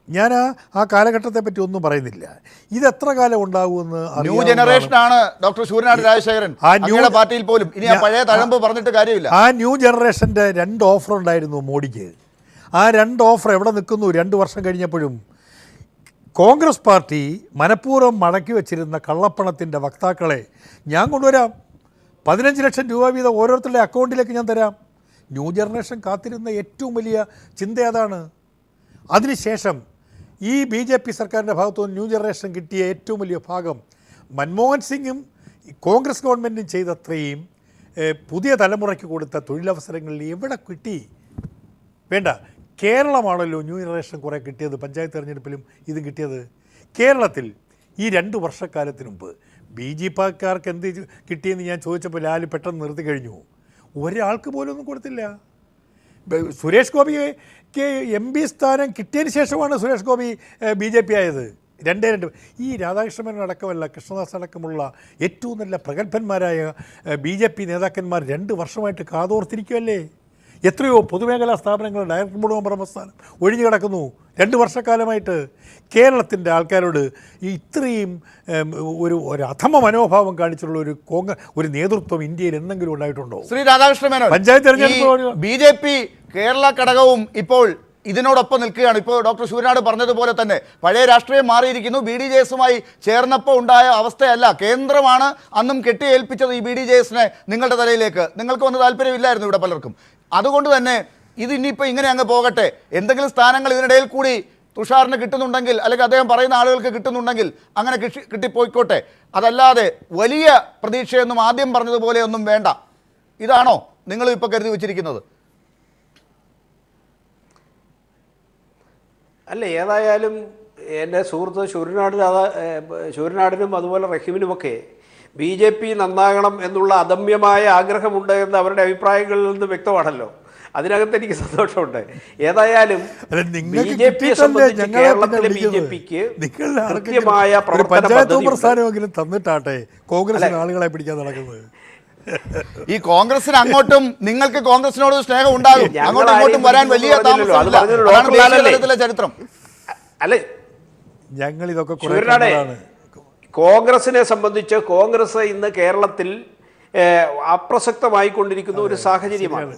ഞാൻ ആ കാലഘട്ടത്തെ പറ്റി ഒന്നും പറയുന്നില്ല. ഇത് എത്ര കാലം ഉണ്ടാകുമെന്ന് ന്യൂ ജനറേഷനാണ് ഡോക്ടർ ശൂരനാട് രാജശേഖരൻ പാർട്ടിയിൽ പോലും. ഇനി ആ പഴയ തഴമ്പ് പറഞ്ഞിട്ട് കാര്യമില്ല. ആ ന്യൂ ജനറേഷൻ്റെ 2 ഓഫർ ഉണ്ടായിരുന്നു മോഡിക്ക്. ആ 2 ഓഫർ എവിടെ നിൽക്കുന്നു? 2 വർഷം കഴിഞ്ഞപ്പോഴും കോൺഗ്രസ് പാർട്ടി മനഃപൂർവ്വം മടക്കി വച്ചിരുന്ന കള്ളപ്പണത്തിൻ്റെ വക്താക്കളെ ഞാൻ കൊണ്ടുവരാം. 15 ലക്ഷം രൂപ വീതം ഓരോരുത്തരുടെ അക്കൗണ്ടിലേക്ക് ഞാൻ തരാം. ന്യൂ ജനറേഷൻ കാത്തിരുന്ന ഏറ്റവും വലിയ ചിന്ത അതാണ്. അതിനുശേഷം ഈ BJP സർക്കാരിൻ്റെ ഭാഗത്തുനിന്ന് ന്യൂ ജനറേഷൻ കിട്ടിയ ഏറ്റവും വലിയ ഭാഗം മൻമോഹൻ സിംഗും കോൺഗ്രസ് ഗവൺമെൻറ്റും ചെയ്തത്രയും പുതിയ തലമുറയ്ക്ക് കൊടുത്ത തൊഴിലവസരങ്ങളിൽ എവിടെ കിട്ടി? വേണ്ട, കേരളമാണല്ലോ ന്യൂ ജനറേഷൻ കുറേ കിട്ടിയത്. പഞ്ചായത്ത് തെരഞ്ഞെടുപ്പിലും ഇതും കിട്ടിയത്. കേരളത്തിൽ ഈ 2 വർഷക്കാലത്തിന് മുമ്പ് BJP-ക്കാർക്ക് എന്ത് കിട്ടിയെന്ന് ഞാൻ ചോദിച്ചപ്പോൾ ലാല് പെട്ടെന്ന് നിർത്തി കഴിഞ്ഞു. ഒരാൾക്ക് പോലും ഒന്നും കൊടുത്തില്ല. സുരേഷ് ഗോപിക്ക് MP സ്ഥാനം കിട്ടിയതിന് ശേഷമാണ് സുരേഷ് ഗോപി BJP ആയത്. 2 ഈ രാധാകൃഷ്ണൻ അടക്കമല്ല, കൃഷ്ണദാസ് അടക്കമുള്ള ഏറ്റവും നല്ല പ്രഗത്ഭന്മാരായ BJP നേതാക്കന്മാർ 2 വർഷമായിട്ട് കാതോർത്തിരിക്കുമല്ലേ. എത്രയോ പൊതുമേഖലാ സ്ഥാപനങ്ങൾ ഡയറക്ടർ ബോർഡ് മെമ്പർ സ്ഥാനം ഒഴിഞ്ഞു കിടക്കുന്നു 2 വർഷക്കാലമായിട്ട്. കേരളത്തിൻ്റെ ആൾക്കാരോട് ഇത്രയും ഒരു അധമ മനോഭാവം കാണിച്ചുള്ള ഒരു നേതൃത്വം ഇന്ത്യയിൽ എന്തെങ്കിലും ഉണ്ടായിട്ടുണ്ടോ? ശ്രീ രാധാകൃഷ്ണ മേനോൻ, പഞ്ചായത്ത് തെരഞ്ഞെടുപ്പ് BJP കേരള ഘടകവും ഇപ്പോൾ ഇതിനോടൊപ്പം നിൽക്കുകയാണ്. ഇപ്പോൾ ഡോക്ടർ ശൂരനാട് പറഞ്ഞതുപോലെ തന്നെ പഴയ രാഷ്ട്രീയം മാറിയിരിക്കുന്നു. BDJS-ഉമായി ചേർന്നപ്പോൾ ഉണ്ടായ അവസ്ഥയല്ല. കേന്ദ്രമാണ് അന്നും കെട്ടിയേൽപ്പിച്ചത് ഈ BDJS-നെ നിങ്ങളുടെ തലയിലേക്ക്. നിങ്ങൾക്ക് വന്ന് താല്പര്യമില്ലായിരുന്നു ഇവിടെ പലർക്കും. അതുകൊണ്ട് തന്നെ ഇത് ഇനിയിപ്പോൾ ഇങ്ങനെ അങ്ങ് പോകട്ടെ. എന്തെങ്കിലും സ്ഥാനങ്ങൾ ഇതിനിടയിൽ കൂടി തുഷാറിന് കിട്ടുന്നുണ്ടെങ്കിൽ, അല്ലെങ്കിൽ അദ്ദേഹം പറയുന്ന ആളുകൾക്ക് കിട്ടുന്നുണ്ടെങ്കിൽ അങ്ങനെ കിട്ടിപ്പോയിക്കോട്ടെ. അതല്ലാതെ വലിയ പ്രതീക്ഷയൊന്നും ആദ്യം പറഞ്ഞതുപോലെ ഒന്നും വേണ്ട. ഇതാണോ നിങ്ങൾ ഇപ്പോൾ കരുതി വെച്ചിരിക്കുന്നത്? അല്ല, ഏതായാലും എൻ്റെ സുഹൃത്ത് ശൂരനാടിനും അതുപോലെ റഹീമിനുമൊക്കെ BJP നന്നാകണം എന്നുള്ള അദമ്യമായ ആഗ്രഹമുണ്ട് എന്ന് അവരുടെ അഭിപ്രായങ്ങളിൽ നിന്ന് വ്യക്തമാണല്ലോ. അതിനകത്ത് എനിക്ക് സന്തോഷമുണ്ട്. ഏതായാലും BJP-യെ സംബന്ധിച്ച് കേരളത്തിലെ BJP-ക്ക് കൃത്യമായ പ്രവർത്തനം തന്നിട്ടാട്ടെ കോൺഗ്രസ് ആളുകളെ പിടിക്കാൻ നടക്കുന്നത്. ഈ കോൺഗ്രസിന് അങ്ങോട്ടും നിങ്ങൾക്ക് കോൺഗ്രസിനോട് സ്നേഹം ഉണ്ടാകും, അങ്ങോട്ടും ഇങ്ങോട്ടും വരാൻ വലിയ താമസമില്ല. ചരിത്രം അല്ലെ, ഞങ്ങൾ ഇതൊക്കെ കോൺഗ്രസിനെ സംബന്ധിച്ച് കോൺഗ്രസ് ഇന്ന് കേരളത്തിൽ അപ്രസക്തമായിക്കൊണ്ടിരിക്കുന്ന ഒരു സാഹചര്യമാണ്.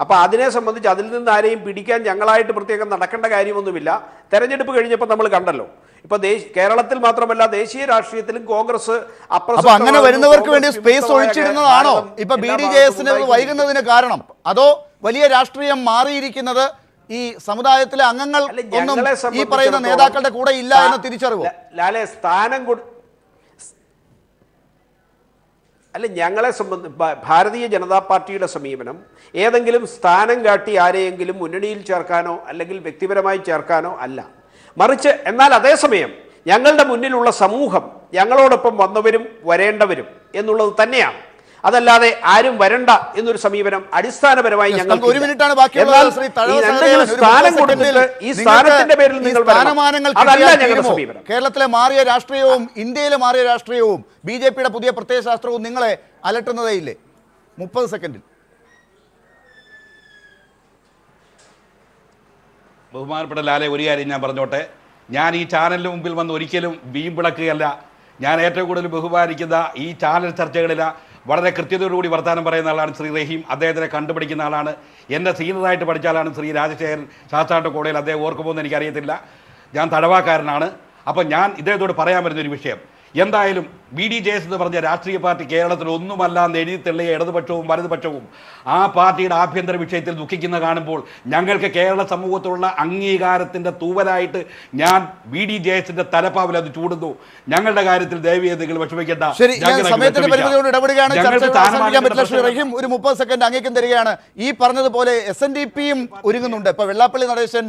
അപ്പൊ അതിനെ സംബന്ധിച്ച് അതിൽ നിന്ന് ആരെയും പിടിക്കാൻ ഞങ്ങളായിട്ട് പ്രത്യേകം നടക്കേണ്ട കാര്യമൊന്നുമില്ല. തെരഞ്ഞെടുപ്പ് കഴിഞ്ഞപ്പോൾ നമ്മൾ കണ്ടല്ലോ, ഇപ്പൊ കേരളത്തിൽ മാത്രമല്ല ദേശീയ രാഷ്ട്രീയത്തിലും കോൺഗ്രസ് അങ്ങനെ വരുന്നവർക്ക് വേണ്ടി സ്പേസ് ഒഴിച്ചിടുന്നതാണോ ഇപ്പൊ BDJS-ന് വൈകുന്നതിന് കാരണം? അതോ വലിയ രാഷ്ട്രീയം മാറിയിരിക്കുന്നത് ഈ സമുദായത്തിലെ അംഗങ്ങൾ ഒന്നും ഈ പറയുന്ന നേതാക്കളുടെ കൂടെ ഇല്ല എന്ന് തിരിച്ചറിവോ? ലാലെ, അല്ല, ഞങ്ങളെ ഭാരതീയ ജനതാ പാർട്ടിയുടെ സമീപനം ഏതെങ്കിലും സ്ഥാനം കാട്ടി ആരെയെങ്കിലും മുന്നണിയിൽ ചേർക്കാനോ അല്ലെങ്കിൽ വ്യക്തിപരമായി ചേർക്കാനോ അല്ല. മറിച്ച് എന്നാൽ അതേസമയം ഞങ്ങളുടെ മുന്നിലുള്ള സമൂഹം ഞങ്ങളോടൊപ്പം വന്നവരും വരേണ്ടവരും എന്നുള്ളത് തന്നെയാണ്. അതല്ലാതെ ആരും വരണ്ട എന്നൊരു സമീപനം അടിസ്ഥാനപരമായി ഞങ്ങൾ കേരളത്തിലെ മാറിയ രാഷ്ട്രീയവും ഇന്ത്യയിലെ മാറിയ രാഷ്ട്രീയവും BJP-യുടെ പുതിയ പ്രത്യയശാസ്ത്രവും നിങ്ങളെ അലട്ടുന്നതേ ഇല്ലേ? 30 സെക്കൻഡിൽ. ബഹുമാനപ്പെട്ട ലാലെ, ഒരു കാര്യം ഞാൻ പറഞ്ഞോട്ടെ. ഞാൻ ഈ ചാനലിന് മുമ്പിൽ വന്ന് ഒരിക്കലും വീമ്പിളക്കുകയല്ല. ഞാൻ ഏറ്റവും കൂടുതൽ ബഹുമാനിക്കുന്ന ഈ ചാനൽ ചർച്ചകളിൽ വളരെ കൃത്യതയോടുകൂടി വർത്തമാനം പറയുന്ന ആളാണ് ശ്രീ റഹീം. അദ്ദേഹത്തിനെ കണ്ടുപിടിക്കുന്ന ആളാണ്. എന്നെ സീനിയറായിട്ട് പഠിച്ച ആളാണ് ശ്രീ രാജശേഖരൻ. ശാസ്താട്ട് കോടതിയിൽ അദ്ദേഹം ഓർക്കുമ്പോൾ എനിക്കറിയത്തില്ല. ഞാൻ തടവാക്കാരനാണ്. അപ്പം ഞാൻ ഇദ്ദേഹത്തോട് പറയാൻ വരുന്നൊരു വിഷയം, എന്തായാലും BDJS എന്ന് പറഞ്ഞ രാഷ്ട്രീയ പാർട്ടി കേരളത്തിൽ ഒന്നുമല്ല എന്ന് എഴുതി തെളിയ ഇടതുപക്ഷവും വലതുപക്ഷവും ആ പാർട്ടിയുടെ ആഭ്യന്തര വിഷയത്തിൽ ദുഃഖിക്കുന്ന കാണുമ്പോൾ ഞങ്ങൾക്ക് കേരള സമൂഹത്തിലുള്ള അംഗീകാരത്തിൻ്റെ തൂവലായിട്ട് ഞാൻ BDJS-ന്റെ തലപ്പാവിൽ അത് ചൂടുന്നു. ഞങ്ങളുടെ കാര്യത്തിൽ ദയവ് നിങ്ങൾ വിഷമിക്കേണ്ട. ഒരു 30 സെക്കൻഡ് അങ്ങേക്കും തരികയാണ്. ഈ പറഞ്ഞതുപോലെ SNDP-യും ഒരുങ്ങുന്നുണ്ട്. ഇപ്പൊ വെള്ളാപ്പള്ളി നടേശൻ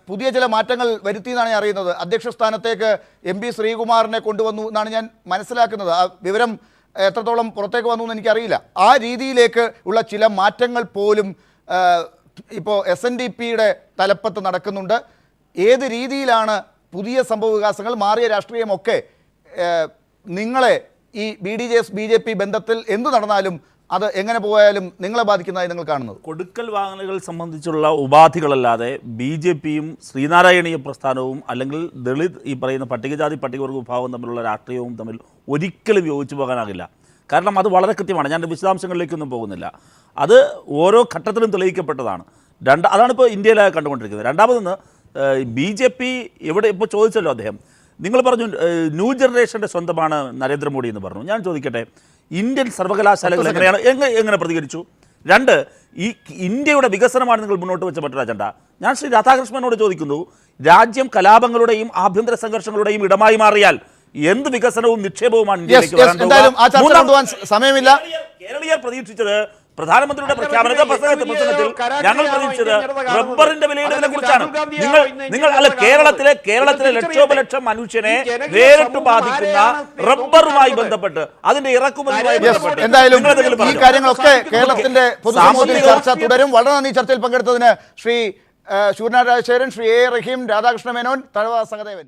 പുതിയ ചില മാറ്റങ്ങൾ വരുത്തി എന്നാണ് ഞാൻ അറിയുന്നത്. അധ്യക്ഷ സ്ഥാനത്തേക്ക് MP ശ്രീകുമാറിനെ കൊണ്ടുവന്നു എന്നാണ് ഞാൻ മനസ്സിലാക്കുന്നത്. ആ വിവരം എത്രത്തോളം പുറത്തേക്ക് വന്നു എന്ന് എനിക്കറിയില്ല. ആ രീതിയിലേക്ക് ഉള്ള ചില മാറ്റങ്ങൾ പോലും ഇപ്പോൾ SNDP-യുടെ തലപ്പത്ത് നടക്കുന്നുണ്ട്. ഏത് രീതിയിലാണ് പുതിയ സംഭവ വികാസങ്ങൾ, മാറിയ രാഷ്ട്രീയമൊക്കെ നിങ്ങളെ ഈ BDJS-BJP ബന്ധത്തിൽ എന്തു നടന്നാലും അത് എങ്ങനെ പോയാലും നിങ്ങളെ ബാധിക്കുന്നതായി നിങ്ങൾ കാണുന്നത്? കൊടുക്കൽ വാങ്ങലുകൾ സംബന്ധിച്ചുള്ള ഉപാധികളല്ലാതെ BJP-യും ശ്രീനാരായണീയ പ്രസ്ഥാനവും അല്ലെങ്കിൽ ദളിത് ഈ പറയുന്ന പട്ടികജാതി പട്ടികവർഗ വിഭാഗവും തമ്മിലുള്ള രാഷ്ട്രീയവും തമ്മിൽ ഒരിക്കലും യോജിച്ചു പോകാനാകില്ല. കാരണം അത് വളരെ കൃത്യമാണ്. ഞാൻ വിശദാംശങ്ങളിലേക്കൊന്നും പോകുന്നില്ല. അത് ഓരോ ഘട്ടത്തിലും തെളിയിക്കപ്പെട്ടതാണ്. അതാണിപ്പോൾ ഇന്ത്യയിലായി കണ്ടുകൊണ്ടിരിക്കുന്നത്. രണ്ടാമതൊന്ന് BJP എവിടെ ഇപ്പോൾ ചോദിച്ചല്ലോ അദ്ദേഹം, നിങ്ങൾ പറഞ്ഞു ന്യൂ ജനറേഷൻ്റെ സ്വന്തമാണ് നരേന്ദ്രമോദി എന്ന് പറഞ്ഞു. ഞാൻ ചോദിക്കട്ടെ, ഇന്ത്യൻ സർവകലാശാലകൾ എങ്ങനെ പ്രതികരിച്ചു? 2, ഈ ഇന്ത്യയുടെ വികസനമാണ് നിങ്ങൾ മുന്നോട്ട് വെച്ച മറ്റൊരു അജണ്ട. ഞാൻ ശ്രീ രാധാകൃഷ്ണനോട് ചോദിക്കുന്നു, രാജ്യം കലാപങ്ങളുടെയും ആഭ്യന്തര സംഘർഷങ്ങളുടെയും ഇടമായി മാറിയാൽ എന്ത് വികസനവും നിക്ഷേപവും സമയമില്ല. കേരളീയർ പ്രതീക്ഷിച്ചത് പ്രധാനമന്ത്രിയുടെ പ്രഖ്യാപനത്തിൽ ഞങ്ങൾ പ്രതീക്ഷിച്ചത് റബ്ബറിന്റെ വിലയുടെ കുറിച്ചാണ്. നിങ്ങൾ അല്ല, കേരളത്തിലെ ലക്ഷോപലക്ഷം മനുഷ്യനെ നേരിട്ട് ബാധിക്കുന്ന റബ്ബറുമായി ബന്ധപ്പെട്ട് അതിന്റെ ഇറക്കുമതിയുമായി ബന്ധപ്പെട്ട് എന്തായാലും ഈ കാര്യങ്ങളൊക്കെ കേരളത്തിന്റെ പൊതുസമൂഹത്തിൽ ചർച്ച തുടരും. വളരെ നന്ദി ചർച്ചയിൽ പങ്കെടുത്തതിന് ശ്രീ ശൂരനാട് രാജശേഖരൻ, ശ്രീ A. റഹീം, രാധാകൃഷ്ണ മേനോൻ, തഴവ സഹദേവൻ.